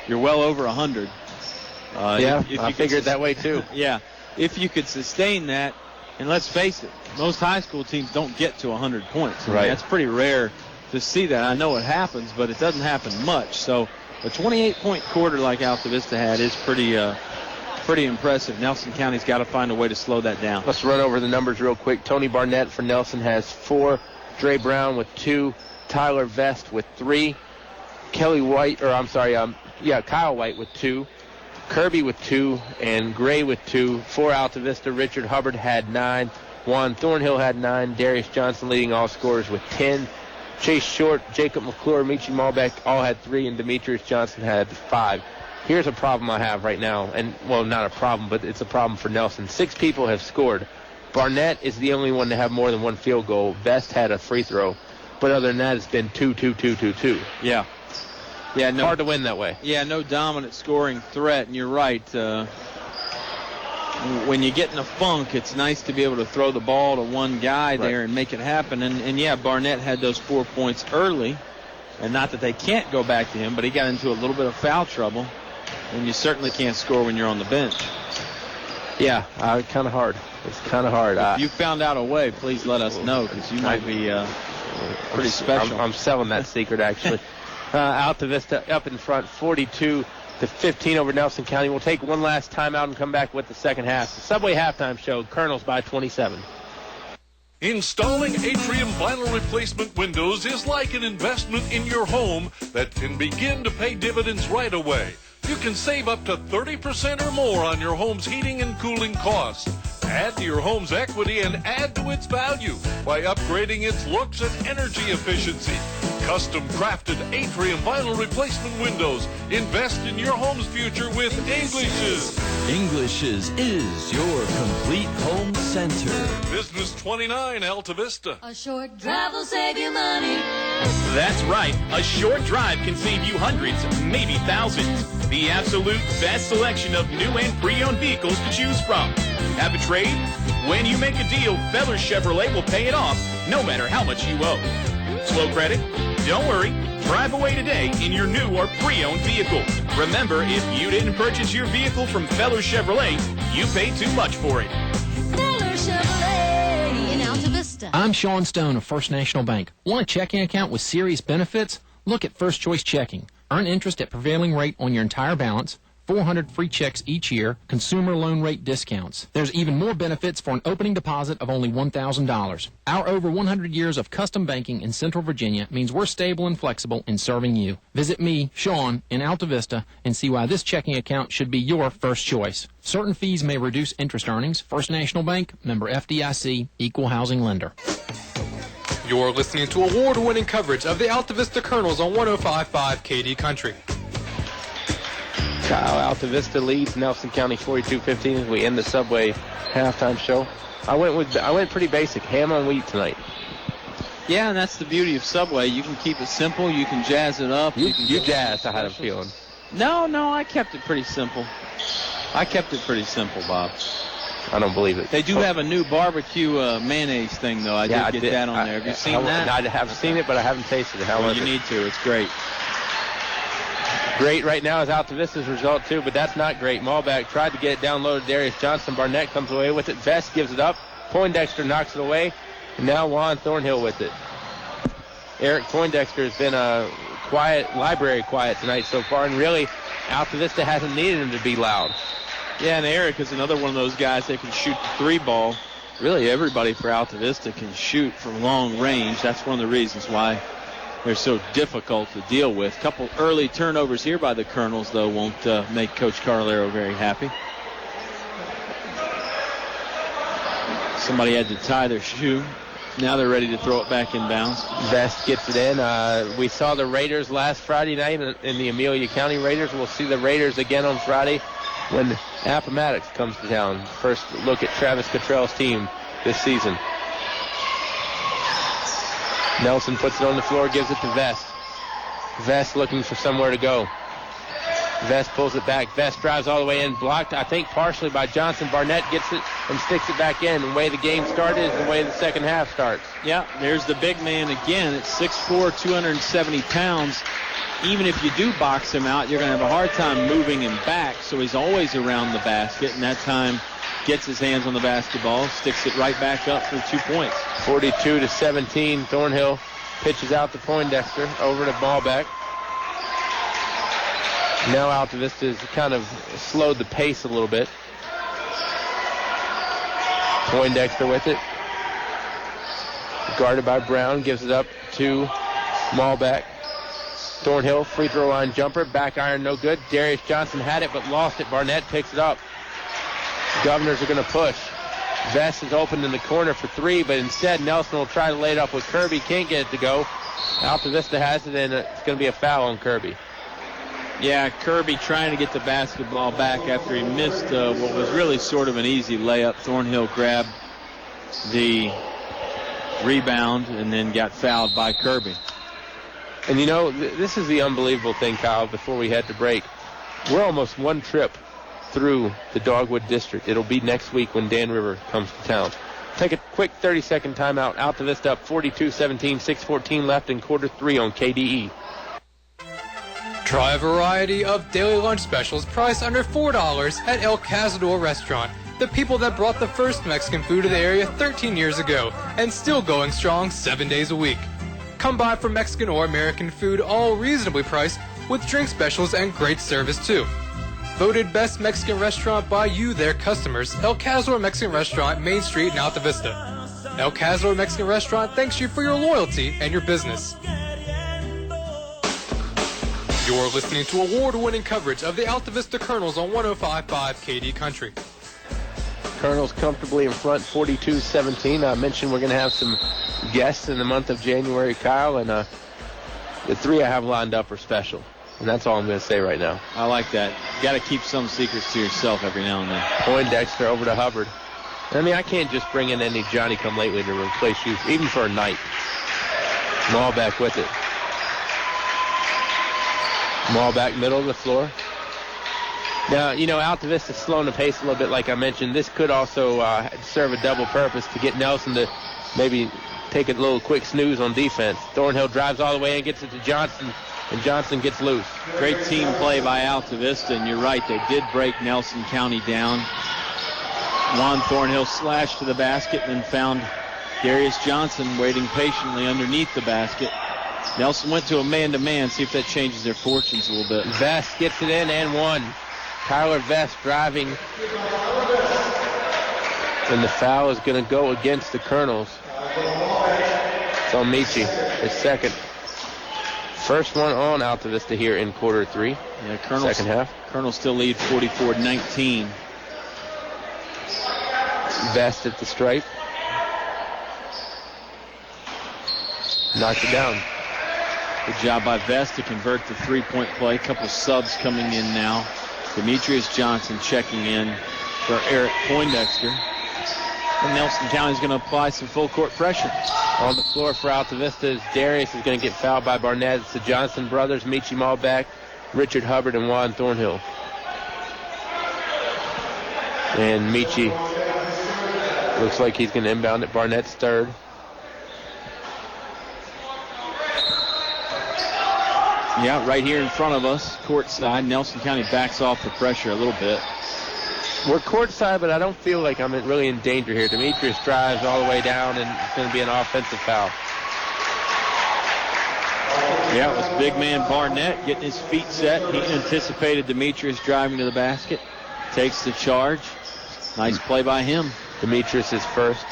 you're well over 100. If I figured that way too. Yeah, if you could sustain that, and let's face it, most high school teams don't get to 100 points. I mean, that's pretty rare to see that. I know it happens, but it doesn't happen much. So a 28-point quarter like Altavista had is pretty impressive. Nelson County's got to find a way to slow that down. Let's run over the numbers real quick. Tony Barnett for Nelson has 4, Dre Brown with 2, Tyler Vest with 3, Kyle White with 2, Kirby with 2, and Gray with 2. For Altavista, Richard Hubbard had 9, Juan Thornhill had 9, Darius Johnson leading all scorers with 10, Chase Short, Jacob McClure, Michi Malbeck all had 3, and Demetrius Johnson had 5. Here's a problem I have right now, and, well, not a problem, but it's a problem for Nelson. 6 people have scored. Barnett is the only one to have more than 1 field goal. Vest had a free throw. But other than that, it's been 2, 2, 2, 2, 2. Yeah. Yeah, no, hard to win that way. Yeah, no dominant scoring threat, and you're right. When you get in a funk, it's nice to be able to throw the ball to one guy there and make it happen. And yeah, Barnett had those 4 points early, and not that they can't go back to him, but he got into a little bit of foul trouble, and you certainly can't score when you're on the bench. Yeah, kind of hard. It's kind of hard. If you found out a way, please let us know, because you might be pretty special. I'm selling that secret, actually. Altavista up in front, 42-15 over Nelson County. We'll take one last timeout and come back with the second half. The Subway halftime show, Colonels by 27. Installing Atrium vinyl replacement windows is like an investment in your home that can begin to pay dividends right away. You can save up to 30% or more on your home's heating and cooling costs. Add to your home's equity and add to its value by upgrading its looks and energy efficiency. Custom crafted Atrium vinyl replacement windows. Invest in your home's future with English's. English's is your complete home center. Business 29, Altavista. A short drive will save you money. That's right. A short drive can save you hundreds, maybe thousands. The absolute best selection of new and pre-owned vehicles to choose from. Have a trade? When you make a deal, Feller Chevrolet will pay it off, no matter how much you owe. Slow credit? Don't worry. Drive away today in your new or pre-owned vehicle. Remember, if you didn't purchase your vehicle from Feller Chevrolet, you paid too much for it. Feller Chevrolet in Altavista. I'm Sean Stone of First National Bank. Want a checking account with serious benefits? Look at First Choice Checking. Earn interest at prevailing rate on your entire balance. 400 free checks each year, consumer loan rate discounts. There's even more benefits for an opening deposit of only $1,000. Our over 100 years of custom banking in Central Virginia means we're stable and flexible in serving you. Visit me, Sean, in Altavista, and see why this checking account should be your first choice. Certain fees may reduce interest earnings. First National Bank, member FDIC, equal housing lender. You're listening to award-winning coverage of the Altavista Colonels on 105.5 KD Country. Kyle Altavista leads Nelson County 42-15 as we end the Subway halftime show. I went pretty basic, ham on wheat tonight. Yeah, and that's the beauty of Subway. You can keep it simple. You can jazz it up. You jazzed, I had a feeling. No, I kept it pretty simple. Bob. I don't believe it. They do have a new barbecue mayonnaise thing, though. I did get that on there. Have you seen that? I have seen it, but I haven't tasted it. How you need to. It's great. Great right now is Altavista's result, too, but that's not great. Malbeck tried to get it down low to Darius Johnson. Barnett comes away with it. Vest gives it up. Poindexter knocks it away. And now Juan Thornhill with it. Eric Poindexter has been library quiet tonight so far, and really, Altavista hasn't needed him to be loud. Yeah, and Eric is another one of those guys that can shoot the three ball. Really, everybody for Altavista can shoot from long range. That's one of the reasons why they're so difficult to deal with. A couple early turnovers here by the Colonels, though, won't make Coach Carlero very happy. Somebody had to tie their shoe. Now they're ready to throw it back inbounds. Vest gets it in. We saw the Raiders last Friday night in the Amelia County Raiders. We'll see the Raiders again on Friday when Appomattox comes to town. First look at Travis Cottrell's team this season. Nelson puts it on the floor, gives it to Vest. Vest looking for somewhere to go. Vest pulls it back. Vest drives all the way in, blocked, I think, partially by Johnson. Barnett gets it and sticks it back in. The way the game started is the way the second half starts. Yeah, there's the big man again at 6'4", 270 pounds. Even if you do box him out, you're going to have a hard time moving him back, so he's always around the basket, and that time gets his hands on the basketball, sticks it right back up for 2 points. 42-17, Thornhill pitches out to Poindexter, over to Ballback. Now Altavista has kind of slowed the pace a little bit. Poindexter with it. Guarded by Brown, gives it up to Malbeck. Thornhill, free throw line jumper, back iron, no good. Darius Johnson had it but lost it. Barnett picks it up. Governors are going to push. Vest is open in the corner for three, but instead Nelson will try to lay it up with Kirby. Can't get it to go. Altavista has it, and it's going to be a foul on Kirby. Yeah, Kirby trying to get the basketball back after he missed what was really sort of an easy layup. Thornhill grabbed the rebound and then got fouled by Kirby. And you know, this is the unbelievable thing, Kyle, before we head to break. We're almost one trip through the Dogwood District. It'll be next week when Dan River comes to town. Take a quick 30-second timeout. Altavista up 42-17, 6:14 left in quarter three on KDE. Try a variety of daily lunch specials priced under $4 at El Cazador Restaurant. The people that brought the first Mexican food to the area 13 years ago and still going strong 7 days a week. Come by for Mexican or American food, all reasonably priced, with drink specials and great service too. Voted best Mexican restaurant by you, their customers, El Cazador Mexican Restaurant, Main Street in Alta Vista. El Cazador Mexican Restaurant thanks you for your loyalty and your business. You're listening to award-winning coverage of the Alta Vista Colonels on 105.5 KD Country. Colonels comfortably in front, 42-17. I mentioned we're going to have some guests in the month of January, Kyle, and the three I have lined up are special. And that's all I'm going to say right now. I like that. You got to keep some secrets to yourself every now and then. Poindexter over to Hubbard. I mean, I can't just bring in any Johnny-come-lately to replace you, even for a night. Malbeck with it. Malbeck middle of the floor. Now, you know, Altavista's slowing the pace a little bit, like I mentioned. This could also serve a double purpose to get Nelson to maybe take a little quick snooze on defense. Thornhill drives all the way in, gets it to Johnson, and Johnson gets loose. Great team play by Altavista, and you're right, they did break Nelson County down. Juan Thornhill slashed to the basket and then found Darius Johnson waiting patiently underneath the basket. Nelson went to a man-to-man, see if that changes their fortunes a little bit. Vest gets it in and one. Tyler Vest driving. And the foul is going to go against the Colonels. It's on Michi, his second. First one on Altavista here in quarter three. Yeah, Colonels, second half. Colonels still lead 44-19. Vest at the stripe. Knocks it down. Good job by Vest to convert the three-point play. A couple subs coming in now. Demetrius Johnson checking in for Eric Poindexter. And Nelson County's going to apply some full-court pressure. On the floor for Altavista is Darius is going to get fouled by Barnett. It's the Johnson brothers, Michi Malbeck, Richard Hubbard, and Juan Thornhill. And Michi looks like he's going to inbound at Barnett's third. Yeah, right here in front of us, courtside. Nelson County backs off the pressure a little bit. We're courtside, but I don't feel like I'm really in danger here. Demetrius drives all the way down, and it's going to be an offensive foul. Yeah, it was big man Barnett getting his feet set. He anticipated Demetrius driving to the basket. Takes the charge. Nice play by him. Demetrius is first.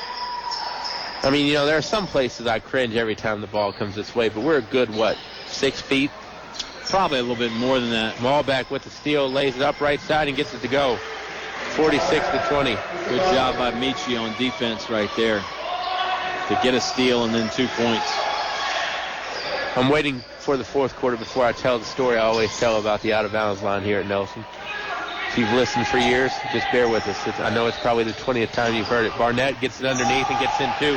I mean, you know, there are some places I cringe every time the ball comes this way, but we're a good, 6 feet? Probably a little bit more than that. Malbeck with the steal, lays it up right side and gets it to go. 46-20. Good job by Michi on defense right there to get a steal and then 2 points. I'm waiting for the fourth quarter before I tell the story I always tell about the out-of-bounds line here at Nelson. If you've listened for years, just bear with us. I know it's probably the 20th time you've heard it. Barnett gets it underneath and gets in two.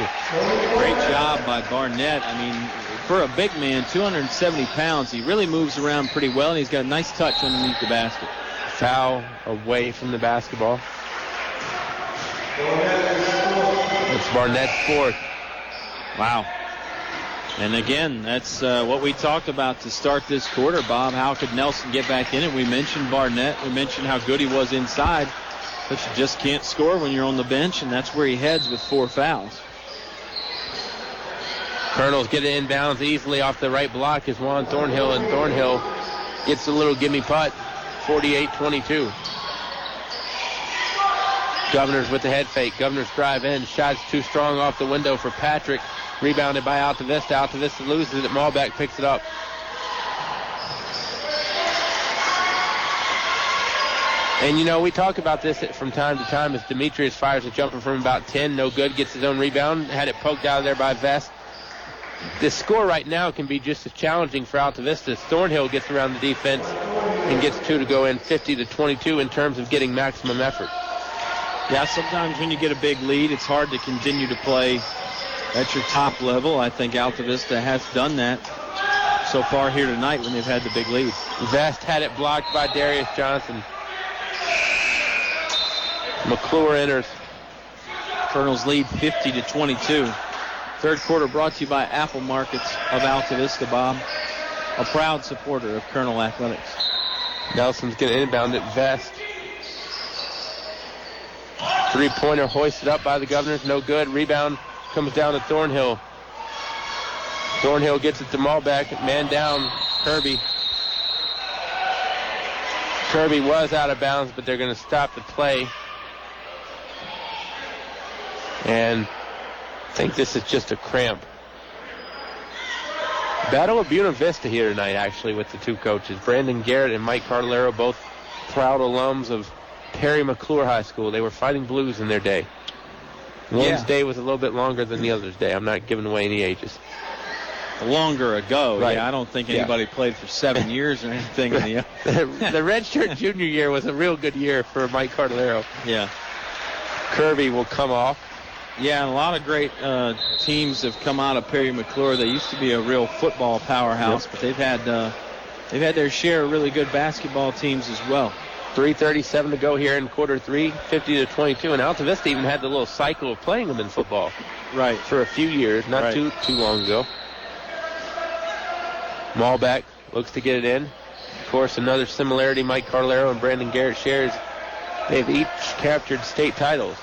Great job by Barnett. I mean, for a big man, 270 pounds, he really moves around pretty well, and he's got a nice touch underneath the basket. Foul away from the basketball. It's Barnett's fourth. Wow. And again, that's what we talked about to start this quarter, Bob. How could Nelson get back in it? We mentioned Barnett. We mentioned how good he was inside. But you just can't score when you're on the bench, and that's where he heads with 4 fouls. Colonels get it inbounds easily off the right block is Juan Thornhill, and Thornhill gets a little gimme putt, 48-22. Govenors with the head fake. Govenors drive in. Shot's too strong off the window for Patrick. Rebounded by Altavista. Altavista loses it. Malbeck picks it up. And, you know, we talk about this from time to time as Demetrius fires a jumper from about 10. No good. Gets his own rebound. Had it poked out of there by Vest. This score right now can be just as challenging for Altavista. Thornhill gets around the defense and gets 2 to go in, 50-22 in terms of getting maximum effort. Yeah, sometimes when you get a big lead, it's hard to continue to play at your top level. I think Altavista has done that so far here tonight when they've had the big lead. Vest had it blocked by Darius Johnson. McClure enters. Colonels lead 50-22. Third quarter brought to you by Apple Markets of Altavista, Bob. A proud supporter of Colonel Athletics. Nelson's going to inbound at Vest. Three-pointer hoisted up by the Govenors. No good. Rebound comes down to Thornhill. Thornhill gets it to Malbeck. Man down. Kirby. Kirby was out of bounds, but they're going to stop the play. And I think this is just a cramp. Battle of Buena Vista here tonight, actually, with the two coaches. Brandon Garrett and Mike Cardelero, both proud alums of Perry McClure High School. They were fighting blues in their day. One's day was a little bit longer than the other's day. I'm not giving away any ages. Longer ago, right. Yeah, I don't think anybody played for 7 years or anything. In the redshirt junior year was a real good year for Mike Cardelero. Yeah. Kirby will come off. Yeah, and a lot of great teams have come out of Perry McClure. They used to be a real football powerhouse, but they've had their share of really good basketball teams as well. 3:37 to go here in quarter 3, 50-22, and Altavista even had the little cycle of playing them in football. Right. For a few years, not too long ago. Malbeck looks to get it in. Of course, another similarity Mike Cardelero and Brandon Garrett shares. They've each captured state titles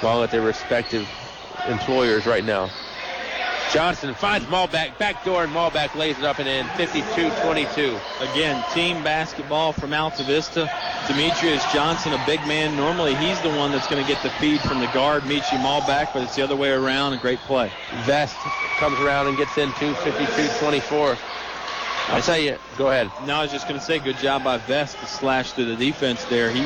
while at their respective employers right now. Johnson finds Malbeck, backdoor, and Malbeck lays it up and in, 52-22. Again, team basketball from Altavista. Demetrius Johnson, a big man. Normally, he's the one that's going to get the feed from the guard, Michi Malbeck, but it's the other way around. A great play. Vest comes around and gets in, 52-24. I tell you, go ahead. No, I was just going to say, good job by Vest to slash through the defense there. He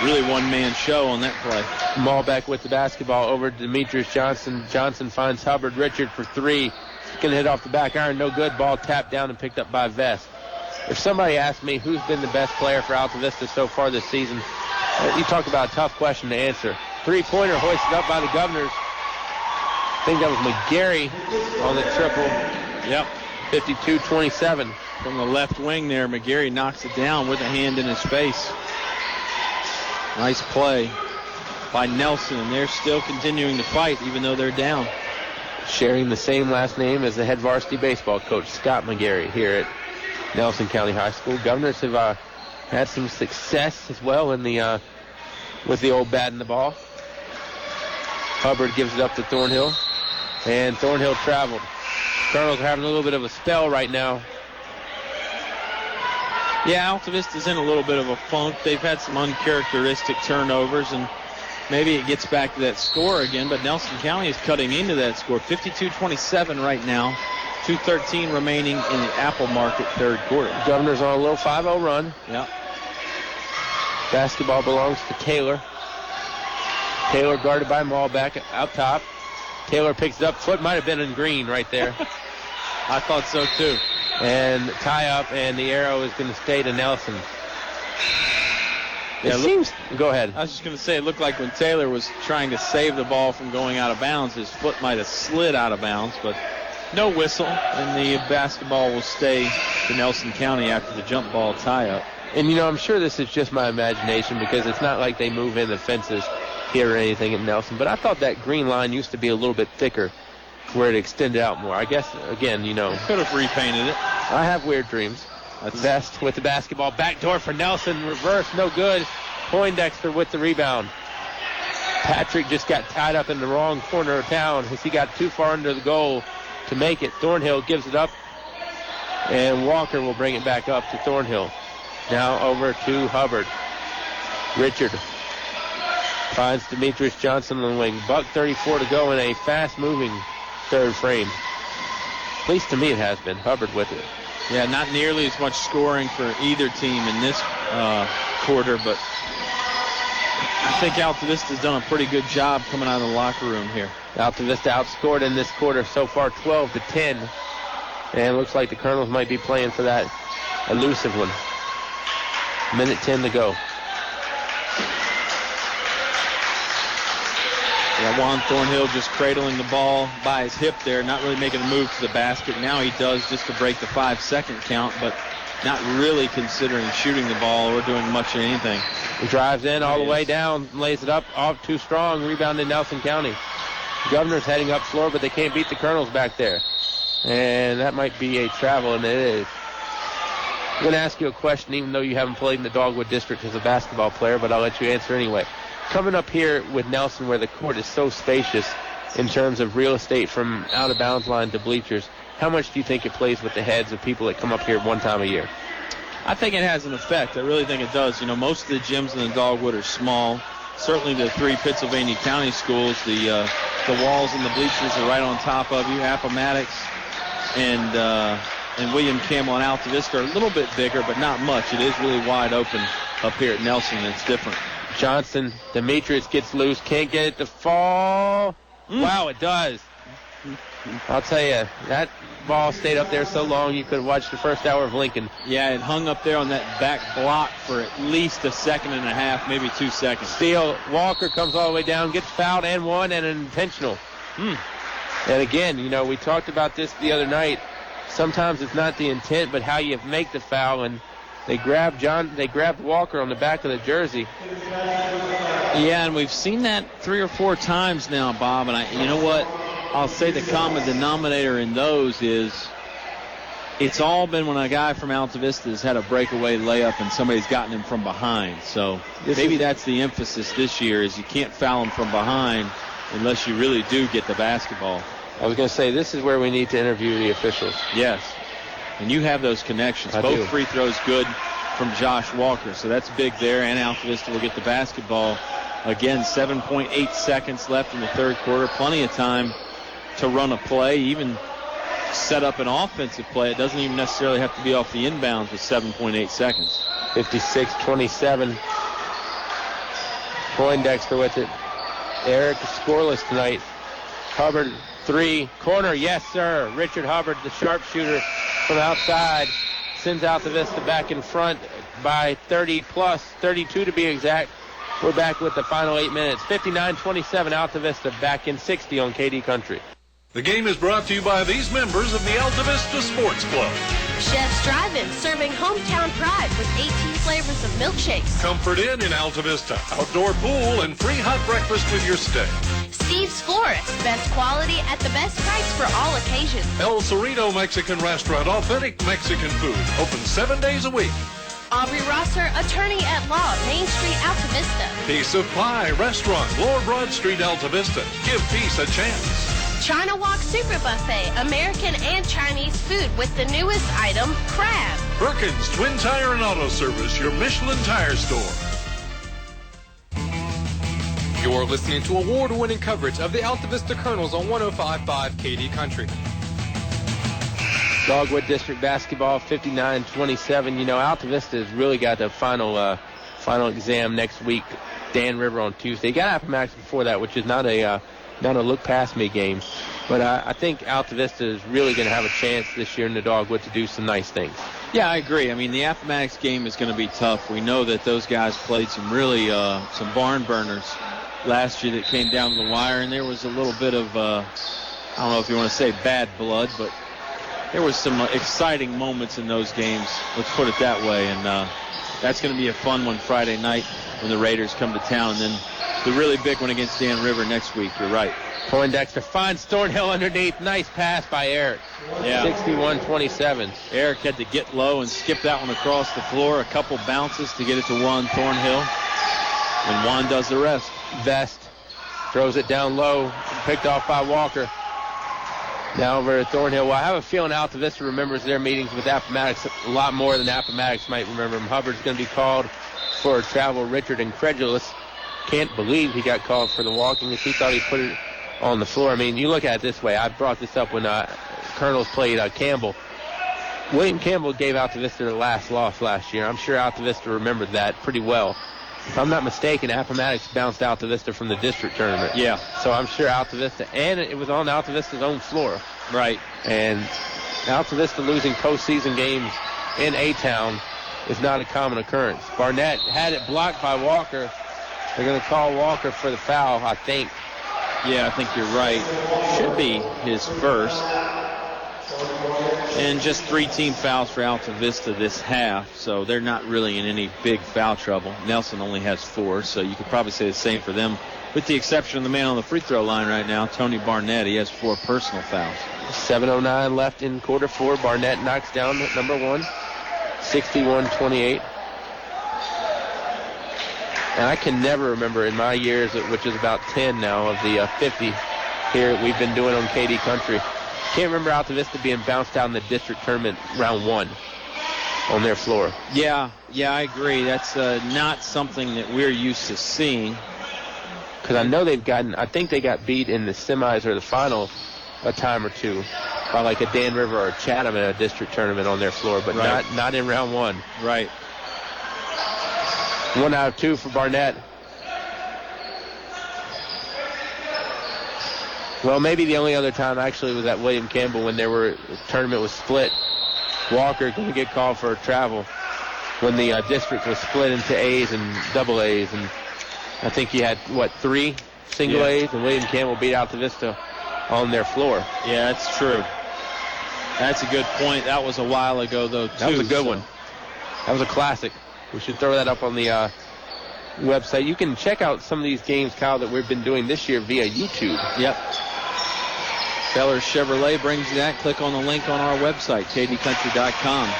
really one-man show on that play. Malbeck with the basketball over to Demetrius Johnson. Johnson finds Hubbard Richard for 3. Going to hit off the back iron. No good. Ball tapped down and picked up by Vest. If somebody asked me who's been the best player for Altavista so far this season, you talk about a tough question to answer. Three-pointer hoisted up by the Govenors. I think that was McGarry on the triple. Yep. 52-27. From the left wing there, McGarry knocks it down with a hand in his face. Nice play by Nelson, and they're still continuing to fight even though they're down. Sharing the same last name as the head varsity baseball coach, Scott McGarry, here at Nelson County High School. Govenors have had some success as well in the with the old bat in the ball. Hubbard gives it up to Thornhill, and Thornhill traveled. Colonels are having a little bit of a spell right now. Yeah, Altavista's in a little bit of a funk. They've had some uncharacteristic turnovers, and maybe it gets back to that score again, but Nelson County is cutting into that score. 52-27 right now. 2:13 remaining in the Apple Market third quarter. Govenors on a little 5-0 run. Yeah. Basketball belongs to Taylor. Taylor guarded by Malbeck out top. Taylor picks it up. Foot might have been in green right there. I thought so too. And tie up, and the arrow is going to stay to Nelson. Go ahead. I was just going to say, it looked like when Taylor was trying to save the ball from going out of bounds, his foot might have slid out of bounds, but no whistle, and the basketball will stay to Nelson County after the jump ball tie-up. And, I'm sure this is just my imagination because it's not like they move in the fences. hit or anything at Nelson, but I thought that green line used to be a little bit thicker where it extended out more. I guess, again, Could have repainted it. I have weird dreams. Vest with the basketball. Backdoor for Nelson. Reverse, no good. Poindexter with the rebound. Patrick just got tied up in the wrong corner of town as he got too far under the goal to make it. Thornhill gives it up, and Walker will bring it back up to Thornhill. Now over to Hubbard. Richard finds Demetrius Johnson on the wing. $1:34 to go in a fast-moving third frame. At least to me it has been. Hubbard with it. Yeah, not nearly as much scoring for either team in this quarter, but I think Altavista's done a pretty good job coming out of the locker room here. Altavista outscored in this quarter so far 12-10. And it looks like the Colonels might be playing for that elusive one. Minute 10 to go. Yeah, Juan Thornhill just cradling the ball by his hip there, not really making a move to the basket. Now he does just to break the 5-second count, but not really considering shooting the ball or doing much of anything. He drives in all the way down, lays it up, off too strong, rebound in Nelson County. Governor's heading up floor, but they can't beat the Colonels back there. And that might be a travel, and it is. I'm going to ask you a question, even though you haven't played in the Dogwood District as a basketball player, but I'll let you answer anyway. Coming up here with Nelson, where the court is so spacious in terms of real estate from out-of-bounds line to bleachers, how much do you think it plays with the heads of people that come up here one time a year? I think it has an effect. I really think it does. Most of the gyms in the Dogwood are small. Certainly the 3 Pennsylvania County schools, the walls and the bleachers are right on top of you. Appomattox and William Campbell and Altavista are a little bit bigger, but not much. It is really wide open up here at Nelson, and it's different. Johnson, Demetrius gets loose, can't get it to fall. Wow, it does. I'll tell you, that ball stayed up there so long you could have watched the first hour of Lincoln. Yeah, it hung up there on that back block for at least a second and a half, maybe 2 seconds. Steele, Walker comes all the way down, gets fouled and one, and an intentional. And again, we talked about this the other night. Sometimes it's not the intent, but how you make the foul, and they grabbed Walker on the back of the jersey. Yeah, and we've seen that 3 or 4 times now, Bob, and you know what? I'll say the common denominator in those is it's all been when a guy from Altavista has had a breakaway layup and somebody's gotten him from behind. So maybe that's the emphasis this year is you can't foul him from behind unless you really do get the basketball. I was going to say, this is where we need to interview the officials. Yes, and you have those connections. Both free throws good from Josh Walker, so that's big there, and Altavista will get the basketball. Again, 7.8 seconds left in the third quarter. Plenty of time to run a play, even set up an offensive play. It doesn't even necessarily have to be off the inbounds with 7.8 seconds. 56-27. Poindexter with it. Eric scoreless tonight. Hubbard, 3, corner, yes sir. Richard Hubbard, the sharpshooter from outside, sends Altavista back in front by 30 plus, 32 to be exact. We're back with the final 8 minutes. 59-27, Altavista back in 60 on KD Country. The game is brought to you by these members of the Altavista Sports Club. Chef's Drive-In, serving hometown pride with 18 flavors of milkshakes. Comfort Inn in Altavista, outdoor pool and free hot breakfast with your stay. Steve's Florist, best quality at the best price for all occasions. El Cerrito Mexican Restaurant, authentic Mexican food, open 7 days a week. Aubrey Rosser, attorney at law, Main Street, Altavista. Piece of Pie Restaurant, Lower Broad Street, Altavista. Give peace a chance. China Walk Super Buffet, American and Chinese food with the newest item, crab. Perkins Twin Tire and Auto Service, your Michelin tire store. You're listening to award-winning coverage of the Altavista Colonels on 105.5 KD Country. Dogwood District basketball, 59-27. Altavista has really got the final exam next week. Dan River on Tuesday. Got Appomattox before that, which is not a look past me game. But I think Altavista is really going to have a chance this year in the Dogwood to do some nice things. Yeah, I agree. I mean, the Appomattox game is going to be tough. We know that those guys played some really some barn burners last year that came down the wire, and there was a little bit of, I don't know if you want to say bad blood, but there was some exciting moments in those games. Let's put it that way. And that's going to be a fun one Friday night when the Raiders come to town. And then the really big one against Dan River next week. You're right. Poindexter finds Thornhill underneath. Nice pass by Eric. Yeah. 61-27. Eric had to get low and skip that one across the floor. A couple bounces to get it to Juan Thornhill. And Juan does the rest. Vest throws it down low. Picked off by Walker. Now over to Thornhill. Well, I have a feeling Altavista remembers their meetings with Appomattox a lot more than Appomattox might remember them. Hubbard's going to be called for travel. Richard, incredulous, can't believe he got called for the walking if he thought he put it on the floor. I mean, you look at it this way. I brought this up when Colonels played Campbell. William Campbell gave Altavista their last loss last year. I'm sure Altavista remembered that pretty well. If I'm not mistaken, Appomattox bounced Altavista from the district tournament. Yeah. So I'm sure Altavista, and it was on Altavista's own floor. Right. And Altavista losing postseason games in A-Town is not a common occurrence. Barnett had it blocked by Walker. They're going to call Walker for the foul, I think. Yeah, I think you're right. Should be his first. And just 3 team fouls for Altavista this half, so they're not really in any big foul trouble. Nelson only has 4, so you could probably say the same for them, with the exception of the man on the free throw line right now, Tony Barnett. He has 4 personal fouls. 7:09 left in quarter 4. Barnett knocks down number 1, 61-28. And I can never remember in my years, which is about 10 now, of the 50 here we've been doing on KD Country. Can't remember Altavista being bounced out in the district tournament round 1 on their floor. Yeah, I agree. That's not something that we're used to seeing. Because I know I think they got beat in the semis or the final a time or two by like a Dan River or a Chatham in a district tournament on their floor, but right. not in round 1. Right. 1 out of 2 for Barnett. Well, maybe the only other time actually was at William Campbell when the tournament was split. Walker going to get called for travel when the district was split into A's and double A's, and I think he had 3 single A's, and William Campbell beat Altavista on their floor. Yeah, that's true. That's a good point. That was a while ago though too. That was a good one. That was a classic. We should throw that up on the website. You can check out some of these games, Kyle, that we've been doing this year via YouTube. Yep. Feller Chevrolet brings you that. Click on the link on our website, kdcountry.com.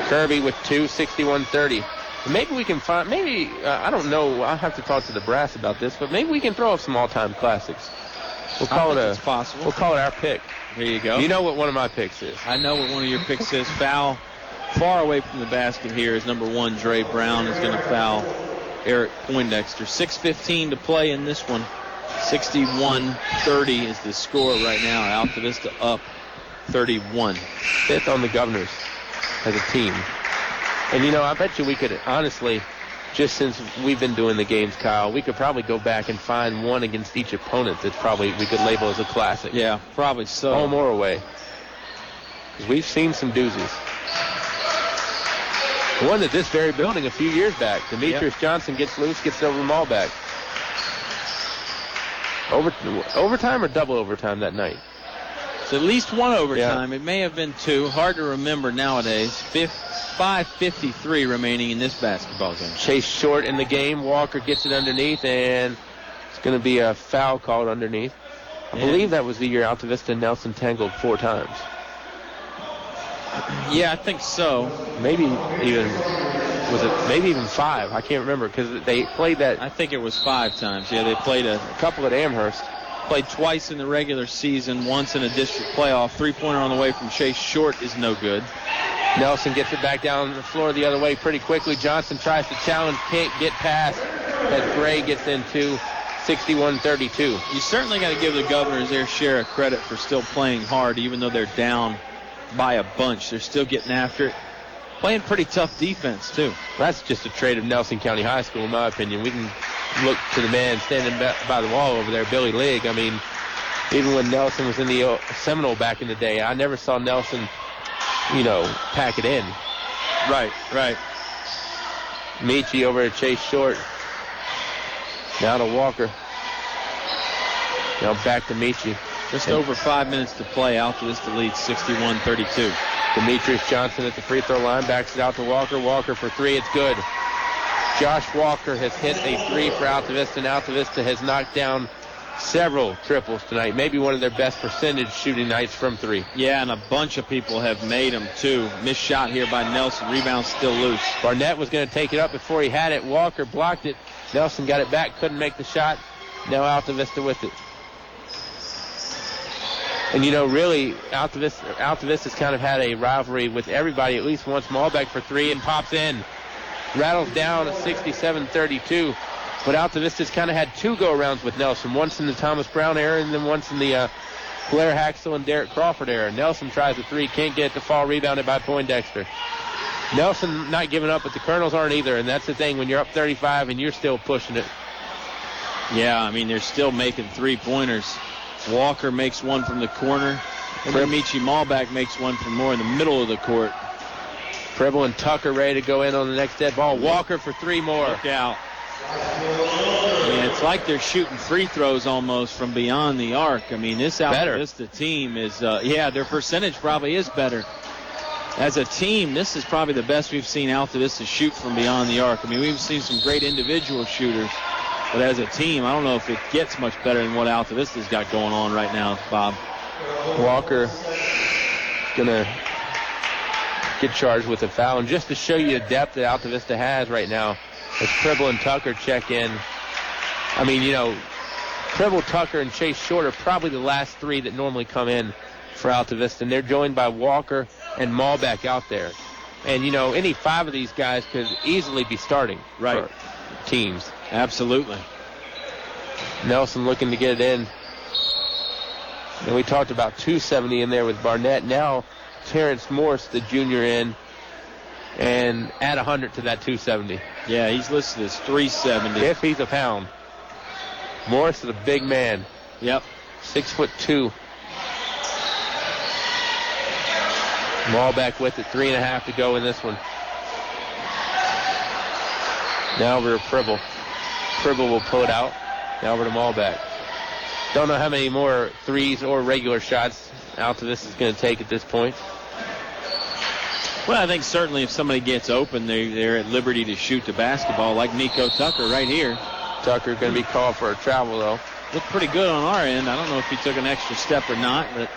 Kirby with 2, 61-30. Maybe we can find, I don't know, I'll have to talk to the brass about this, but maybe we can throw up some all-time classics. We'll call it's possible. We'll call it our pick. There you go. You know what one of my picks is. I know what one of your picks is. Foul far away from the basket here is number 1, Dre Brown, is going to foul Eric Poindexter. 6:15 to play in this one. 61-30 is the score right now. Altavista up 31. 5th on the Govenors as a team. And, I bet you we could, honestly, just since we've been doing the games, Kyle, we could probably go back and find one against each opponent that probably we could label as a classic. Yeah, probably so. Home or away. Because we've seen some doozies. One at this very building a few years back. Demetrius Johnson gets loose, gets over them all back. Overtime or double overtime that night? It's at least 1 overtime. Yeah. It may have been 2. Hard to remember nowadays. 5:53 remaining in this basketball game. Chase Short in the game. Walker gets it underneath, and it's going to be a foul called underneath. I believe that was the year Altavista and Nelson tangled 4 times. Yeah, I think so. Maybe even 5. I can't remember because they played that. I think it was 5 times. Yeah, they played a couple at Amherst. Played twice in the regular season, once in a district playoff. 3-pointer on the way from Chase Short is no good. Nelson gets it back down the floor the other way pretty quickly. Johnson tries to challenge, can't get past as Gray gets into 61-32. You certainly got to give the Govenors their share of credit for still playing hard, even though they're down by a bunch. They're still getting after it. Playing pretty tough defense, too. That's just a trait of Nelson County High School, in my opinion. We can look to the man standing by the wall over there, Billy Ligg. I mean, even when Nelson was in the Seminole back in the day, I never saw Nelson, pack it in. Right. Michi over at Chase Short. Now to Walker. Now back to Michi. Just over 5 minutes to play. Altavista leads 61-32. Demetrius Johnson at the free throw line backs it out to Walker. Walker for 3. It's good. Josh Walker has hit a 3 for Altavista, and Altavista has knocked down several triples tonight. Maybe one of their best percentage shooting nights from 3. Yeah, and a bunch of people have made them, too. Missed shot here by Nelson. Rebound still loose. Barnett was going to take it up before he had it. Walker blocked it. Nelson got it back, couldn't make the shot. Now Altavista with it. And, really, Altavista's kind of had a rivalry with everybody at least once. Malbeck for 3 and pops in. Rattles down at 67-32. But Altavista's kind of had 2 go-arounds with Nelson. Once in the Thomas Brown era and then once in the Blair Haxel and Derek Crawford era. Nelson tries a 3, can't get it to fall, rebounded by Poindexter. Nelson not giving up, but the Colonels aren't either. And that's the thing, when you're up 35 and you're still pushing it. Yeah, they're still making 3-pointers. Walker makes one from the corner. And then Michi Malbeck makes one from more in the middle of the court. Pribble and Tucker ready to go in on the next dead ball. Walker for 3 more. Look out. Yeah, it's like they're shooting free throws almost from beyond the arc. This Altavista team is, their percentage probably is better. As a team, this is probably the best we've seen Altavista shoot from beyond the arc. We've seen some great individual shooters, but as a team, I don't know if it gets much better than what Altavista's got going on right now, Bob. Walker going to get charged with a foul. And just to show you the depth that Altavista has right now, as Pribble and Tucker check in. Pribble, Tucker, and Chase Short are probably the last 3 that normally come in for Altavista. And they're joined by Walker and Malbeck out there. And, any 5 of these guys could easily be starting for teams. Absolutely. Nelson looking to get it in. And we talked about 270 in there with Barnett. Now Terrence Morse, the junior, in. And add 100 to that 270. Yeah, he's listed as 370. If he's a pound. Morris is a big man. Yep. 6'2". Malbeck with it, 3.5 to go in this one. Now over to Pribble. Pribble will pull it out. Now over to Malbeck. Don't know how many more 3s or regular shots Altavista is going to take at this point. Well, I think certainly if somebody gets open, they're at liberty to shoot the basketball, like Nico Tucker right here. Tucker going to be called for a travel, though. Looked pretty good on our end. I don't know if he took an extra step or not, but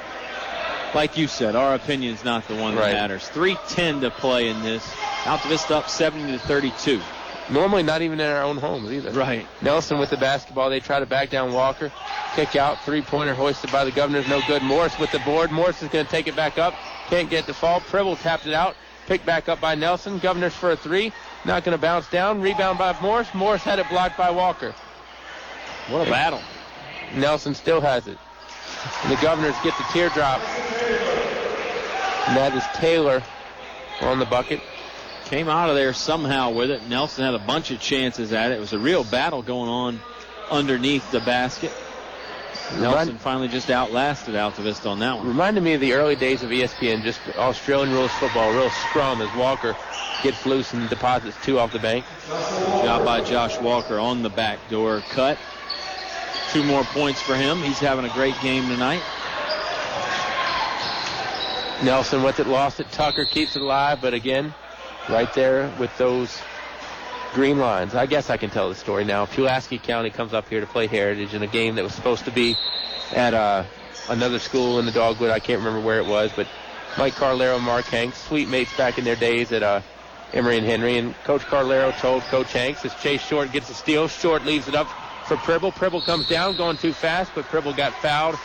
like you said, our opinion's not the one that matters. 3:10 to play in this. Altavista up 70-32. Normally not even in our own homes either. Right. Nelson with the basketball. They try to back down Walker. Kick out. 3-pointer hoisted by the Govenors. No good. Morris with the board. Morris is going to take it back up. Can't get the fall. Pribble tapped it out. Picked back up by Nelson. Govenors for a 3. Not going to bounce down. Rebound by Morris. Morris had it blocked by Walker. What a battle. Nelson still has it. And the Govenors get the teardrop. And that is Taylor on the bucket. Came out of there somehow with it. Nelson had a bunch of chances at it. It was a real battle going on underneath the basket. Nelson finally just outlasted Altavista on that one. Reminded me of the early days of ESPN, just Australian rules football, real scrum as Walker gets loose and deposits 2 off the bank. Got by Josh Walker on the back door cut. 2 more points for him. He's having a great game tonight. Nelson with it, lost it. Tucker keeps it alive, but again, right there with those green lines. I guess I can tell the story now. Pulaski County comes up here to play Heritage in a game that was supposed to be at another school in the Dogwood. I can't remember where it was, but Mike Carlero and Mark Hanks, sweet mates back in their days at Emory and Henry. And Coach Carlero told Coach Hanks as Chase Short gets the steal. Short leaves it up for Pribble. Pribble comes down, going too fast, but Pribble got fouled,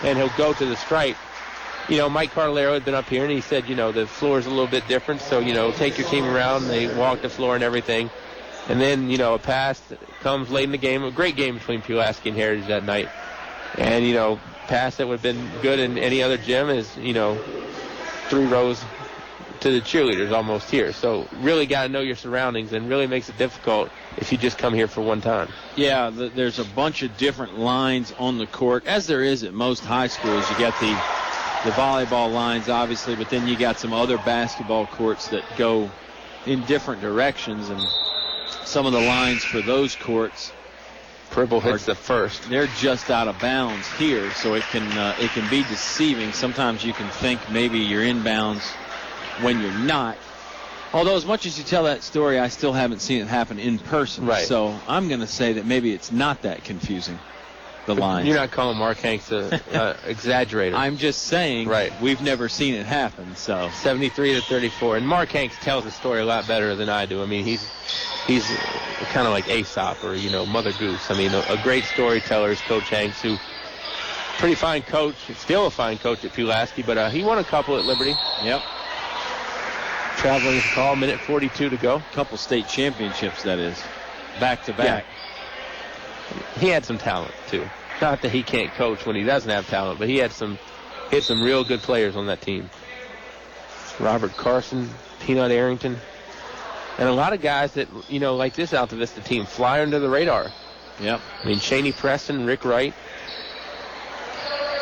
and he'll go to the stripe. Mike Carlero had been up here, and he said, the floor is a little bit different, so, take your team around. They walk the floor and everything. And then, a pass comes late in the game. A great game between Pulaski and Heritage that night. And, pass that would have been good in any other gym is, 3 rows to the cheerleaders almost here. So really got to know your surroundings, and really makes it difficult if you just come here for one time. Yeah, there's a bunch of different lines on the court, as there is at most high schools. You got the volleyball lines, obviously, but then you got some other basketball courts that go in different directions, and some of the lines for those courts, Pribble hits the first. They're just out of bounds here, so it can be deceiving. Sometimes you can think maybe you're in bounds when you're not. Although as much as you tell that story, I still haven't seen it happen in person. Right. So I'm going to say that maybe it's not that confusing, the line. You're not calling Mark Hanks an exaggerator. I'm just saying we've never seen it happen. So 73-34. And Mark Hanks tells the story a lot better than I do. I mean, he's kind of like Aesop or, Mother Goose. I mean, a great storyteller is Coach Hanks, who pretty fine coach, still a fine coach at Pulaski, but he won a couple at Liberty. Yep. Traveling call, minute 42 to go. Couple state championships, that is, back to back. Yeah. He had some talent too. Not that he can't coach when he doesn't have talent, but he had some real good players on that team. Robert Carson, Peanut Arrington, and a lot of guys that like this Altavista team fly under the radar. Yep. I mean, Cheney Preston, Rick Wright,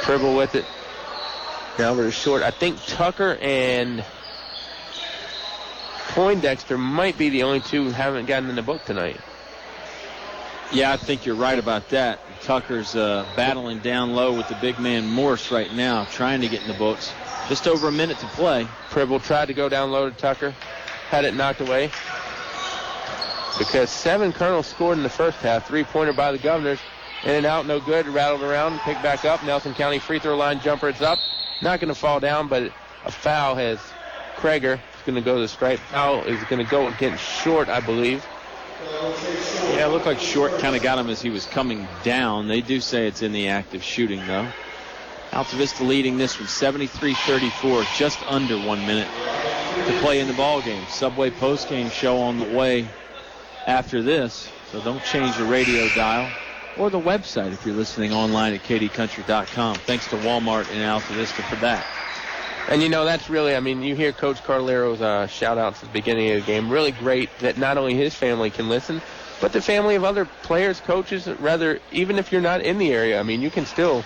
Pribble with it. Albert is short. I think Tucker and Poindexter might be the only two who haven't gotten in the book tonight. Yeah, I think you're right about that. Tucker's battling down low with the big man Morse right now, trying to get in the books. Just over a minute to play. Pribble tried to go down low to Tucker, had it knocked away. Because 7 Colonels scored in the first half. 3-pointer by the Govenors. In and out, no good. Rattled around, picked back up. Nelson County free throw line jumper. It's up. Not going to fall down, but a foul has Krager. Going to go to the stripe. Foul is going to go against Short, I believe. Yeah, it looked like Short kind of got him as he was coming down. They do say it's in the act of shooting, though. Altavista leading this one 73-34, just under 1 minute to play in the ball game. Subway postgame show on the way after this, so don't change the radio dial or the website if you're listening online at kdcountry.com. Thanks to Walmart in Altavista for that. And, that's really, you hear Coach Carlero's shout-outs at the beginning of the game. Really great that not only his family can listen, but the family of other players, coaches, rather, even if you're not in the area, you can still,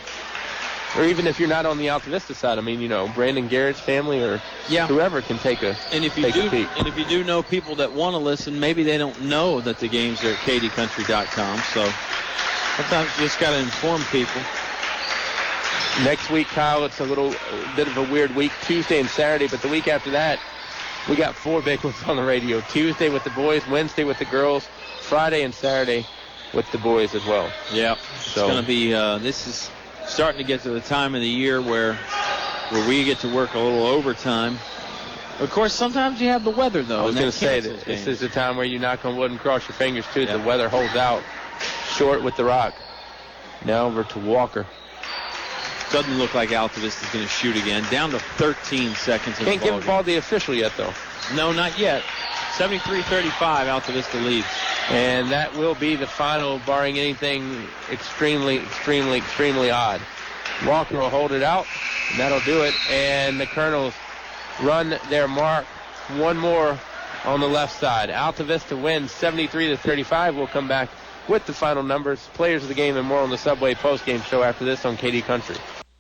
or even if you're not on the Altavista side, Brandon Garrett's family or whoever can take a peek. And if you do know people that want to listen, maybe they don't know that the games are at kdcountry.com, so sometimes you just got to inform people. Next week, Kyle, it's a little bit of a weird week, Tuesday and Saturday, but the week after that, we got 4 big ones on the radio. Tuesday with the boys, Wednesday with the girls, Friday and Saturday with the boys as well. Yeah, so it's going to be, this is starting to get to the time of the year where we get to work a little overtime. Of course, sometimes you have the weather, though. I was going to say that this is the time where you knock on wood and cross your fingers, too. Yeah. The weather holds out. Short with the rock. Now over to Walker. Doesn't look like Altavista is going to shoot again. Down to 13 seconds. Can't give the ball the official yet, though. No, not yet. 73-35, Altavista leads. And that will be the final, barring anything extremely odd. Walker will hold it out, and that'll do it. And the Colonels run their mark. One more on the left side. Altavista wins 73-35. We'll come back with the final numbers, players of the game, and more on the Subway postgame show after this on KD Country.